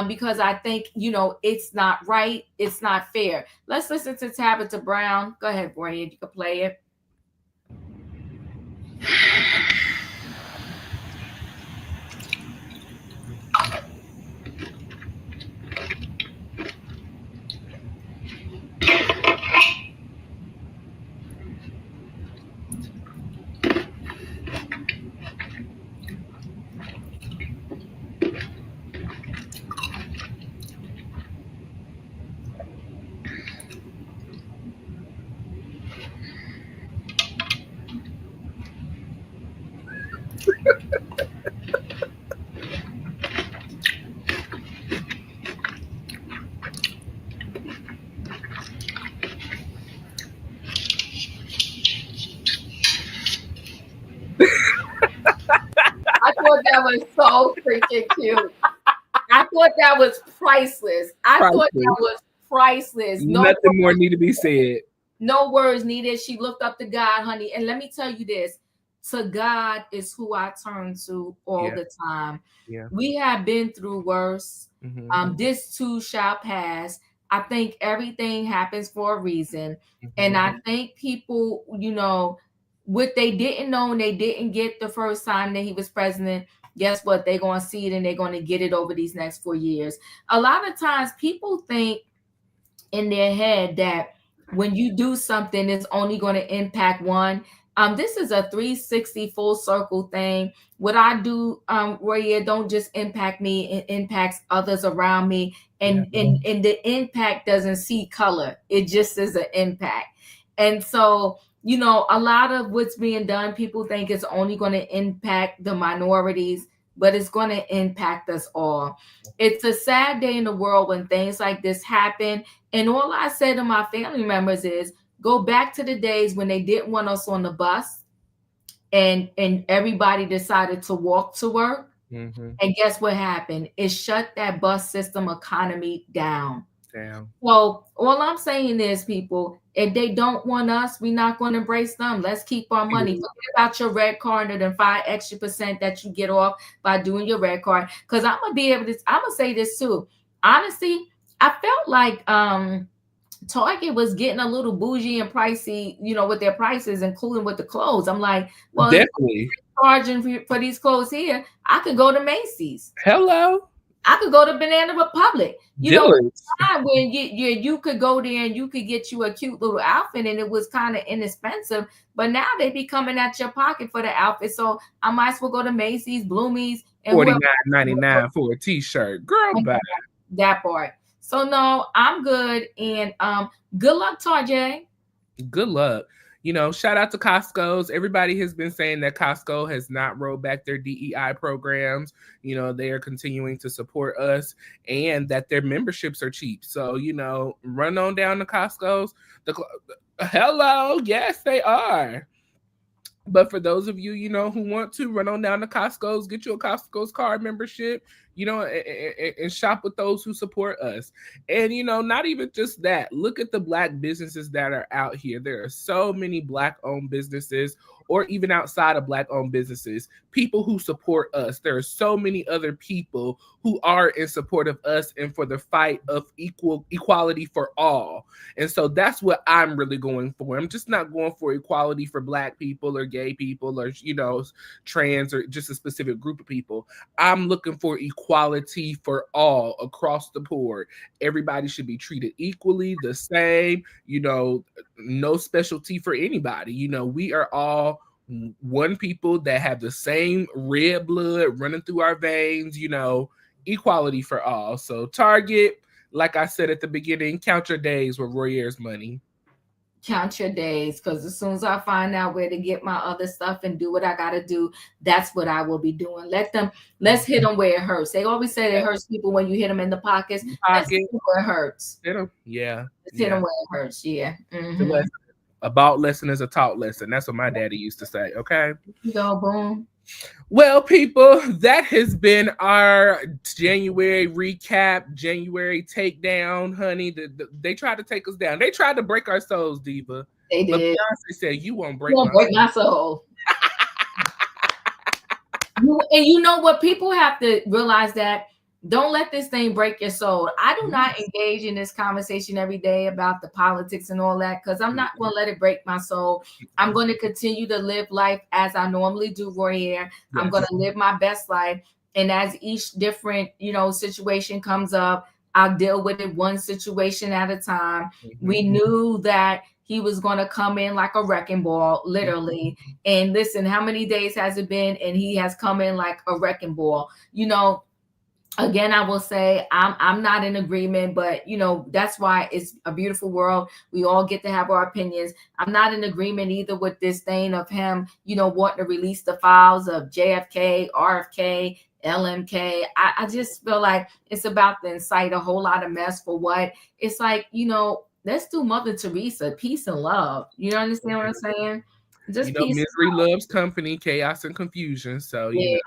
Because I think, you know, it's not right. It's not fair. Let's listen to Tabitha Brown. Go ahead, Royaire. You can play it. I thought that was so freaking cute. I thought that was priceless. I thought that was priceless. Nothing more need to be said. No words needed. She looked up to God, honey. And let me tell you this. To God is who I turn to all the time. Yeah. We have been through worse. This too shall pass. I think everything happens for a reason. And I think people, you know, what they didn't know and they didn't get the first time that he was president, guess what? They're going to see it and they're going to get it over these next 4 years. A lot of times people think in their head that when you do something, it's only going to impact one. This is a 360 full circle thing. What I do, Royaire, don't just impact me, it impacts others around me. And the impact doesn't see color. It just is an impact. And so, you know, a lot of what's being done, people think it's only going to impact the minorities, but it's going to impact us all. It's a sad day in the world when things like this happen. And all I say to my family members is, go back to the days when they didn't want us on the bus and everybody decided to walk to work. And guess what happened? It shut that bus system economy down. Damn. So all I'm saying is, people, if they don't want us, we're not going to embrace them. Let's keep our money. Forget about your red card and the 5% extra that you get off by doing your red card. Because I'm going to say this too. Honestly, I felt like Target was getting a little bougie and pricey, you know, with their prices, including with the clothes. I'm like, well, definitely charging for these clothes here, I could go to Macy's. Hello. I could go to Banana Republic. You Dillard's. know, when you could go there and you could get you a cute little outfit and it was kind of inexpensive. But now they be coming at your pocket for the outfit. So I might as well go to Macy's, Bloomies, and $49.99 for a t-shirt. Girl, bye. That part. So no, I'm good. And good luck, Tarjay. Good luck. You know, shout out to Costco's. Everybody has been saying that Costco has not rolled back their DEI programs. You know, they are continuing to support us and that their memberships are cheap. So, you know, run on down to Costco's. Hello. Yes, they are. But for those of you, you know, who want to run on down to Costco's, get you a Costco's card membership, you know, and shop with those who support us. And, you know, not even just that. Look at the Black businesses that are out here. There are so many Black-owned businesses, or even outside of Black-owned businesses, people who support us. There are so many other people who are in support of us and for the fight of equality for all. And so that's what I'm really going for. I'm just not going for equality for Black people or gay people or, you know, trans or just a specific group of people. I'm looking for equality for all across the board. Everybody should be treated equally, the same, you know, no specialty for anybody. You know, we are all one people that have the same red blood running through our veins, you know, equality for all. So Target, like I said at the beginning, count your days with Royaire's money. Count your days, because as soon as I find out where to get my other stuff and do what I got to do, that's what I will be doing. Let's hit them where it hurts. They always say it hurts people when you hit them in the pockets. Let's hit them where it hurts. Hit them. Yeah. Let's hit them where it hurts. Yeah. A bought lesson is a taught lesson. That's what my daddy used to say. Okay. You go, boom. Well, people, that has been our January recap, January takedown, honey. They tried to take us down. They tried to break our souls, Diva. They did. But Beyonce said, you won't break my soul. And you know what? People have to realize that Don't let this thing break your soul. I do not engage in this conversation every day about the politics and all that because I'm not going to let it break my soul. I'm going to continue to live life as I normally do, Royaire. I'm going to live my best life. And as each different, situation comes up, I'll deal with it one situation at a time. We knew that he was going to come in like a wrecking ball, literally. And listen, how many days has it been? And he has come in like a wrecking ball. Again, I will say I'm not in agreement, but that's why it's a beautiful world. We all get to have our opinions. I'm not in agreement either with this thing of him, wanting to release the files of JFK, RFK, LMK. I just feel like it's about to incite a whole lot of mess for what? It's like, let's do Mother Teresa, peace and love. You understand what I'm saying? Just peace. Misery loves company, chaos and confusion. So yeah.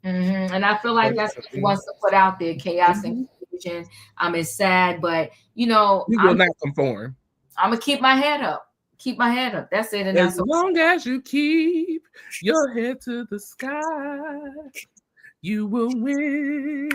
And I feel like that's what he wants to put out there, chaos and confusion. It's sad, but we will not conform. I'm gonna keep my head up. Keep my head up. That's it. And as long as you keep your head to the sky, you will win.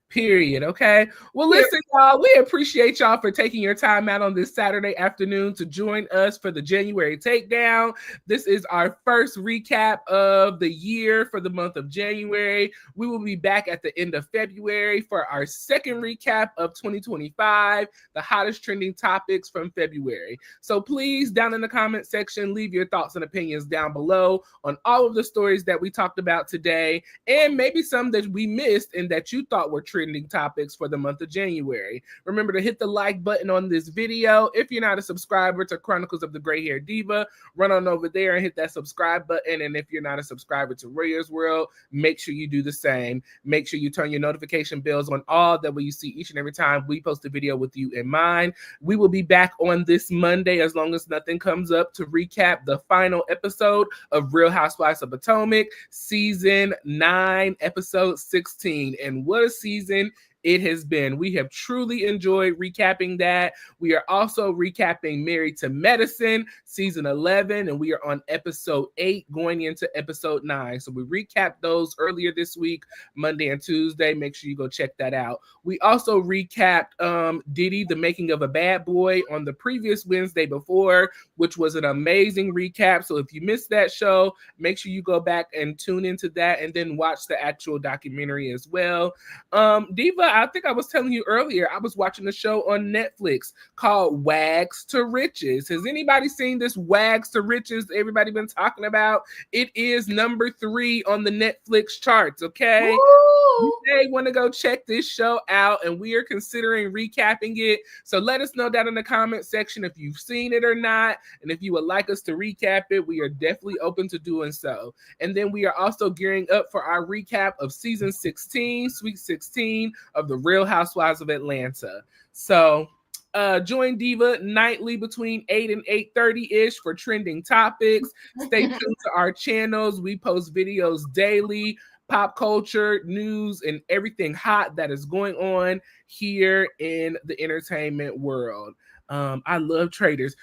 Period. Okay. Well, listen, y'all, we appreciate y'all for taking your time out on this Saturday afternoon to join us for the January Takedown. This is our first recap of the year for the month of January. We will be back at the end of February for our second recap of 2025, the hottest trending topics from February. So please, down in the comment section, leave your thoughts and opinions down below on all of the stories that we talked about today, and maybe some that we missed and that you thought were trending topics for the month of January. Remember to hit the like button on this video. If you're not a subscriber to Chronicles of the Gray Hair Diva, run on over there and hit that subscribe button. And if you're not a subscriber to Royaires World, make sure you do the same. Make sure you turn your notification bells on all, that way you see each and every time we post a video with you in mind. We will be back on this Monday, as long as nothing comes up, to recap the final episode of Real Housewives of Potomac, season 9, episode 16. And what a season it has been. We have truly enjoyed recapping that. We are also recapping Married to Medicine, season 11, and we are on episode 8 going into episode 9. So we recapped those earlier this week, Monday and Tuesday. Make sure you go check that out. We also recapped Diddy, The Making of a Bad Boy, on the previous Wednesday before, which was an amazing recap. So if you missed that show, make sure you go back and tune into that and then watch the actual documentary as well. Diva, I think I was telling you earlier, I was watching a show on Netflix called Wags to Riches. Has anybody seen this Wags to Riches everybody been talking about? It is number 3 on the Netflix charts, okay? You may want to go check this show out, and we are considering recapping it. So let us know down in the comment section if you've seen it or not, and if you would like us to recap it, we are definitely open to doing so. And then we are also gearing up for our recap of season 16, Sweet 16, of the Real Housewives of Atlanta. So join Diva nightly between 8 and 8:30-ish for trending topics. Stay tuned to our channels. We post videos daily, pop culture, news, and everything hot that is going on here in the entertainment world. I love Traders.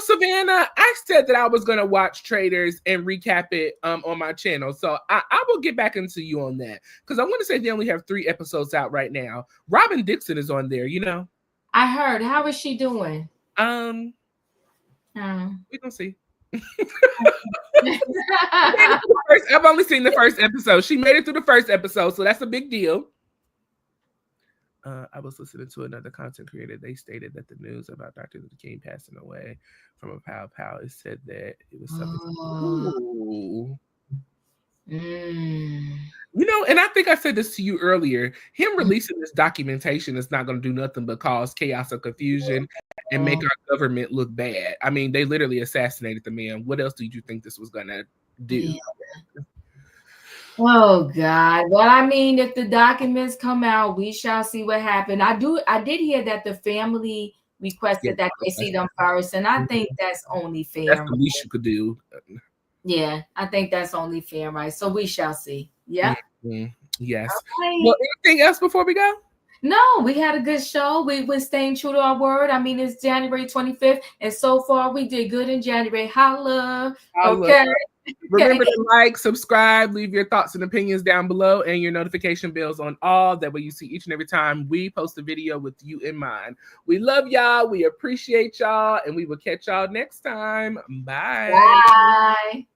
Savannah, I said that I was going to watch Traders and recap it on my channel. So I will get back into you on that, because I want to say they only have 3 episodes out right now. Robin Dixon is on there, I heard. How is she doing? We gonna see. I've only seen the first episode. She made it through the first episode, so that's a big deal. I was listening to another content creator. They stated that the news about Dr. Luther King passing away from a pow. It said that it was something. And I think I said this to you earlier. Him releasing this documentation is not going to do nothing but cause chaos or confusion and make our government look bad. I mean, they literally assassinated the man. What else did you think this was going to do? Yeah. Oh God. Well, I mean, if the documents come out, we shall see what happened. I did hear that the family requested that they see them first, and I think that's only fair. That's the least you could do. Yeah, I think that's only fair, right? So we shall see. Yeah. Mm-hmm. Yes. Okay. Well, anything else before we go? No, we had a good show. We're staying true to our word. I mean, it's January 25th, and so far we did good in January. Holla. Okay. Remember to like, subscribe, leave your thoughts and opinions down below, and your notification bells on all. That way you see each and every time we post a video with you in mind. We love y'all. We appreciate y'all, and we will catch y'all next time. Bye. Bye.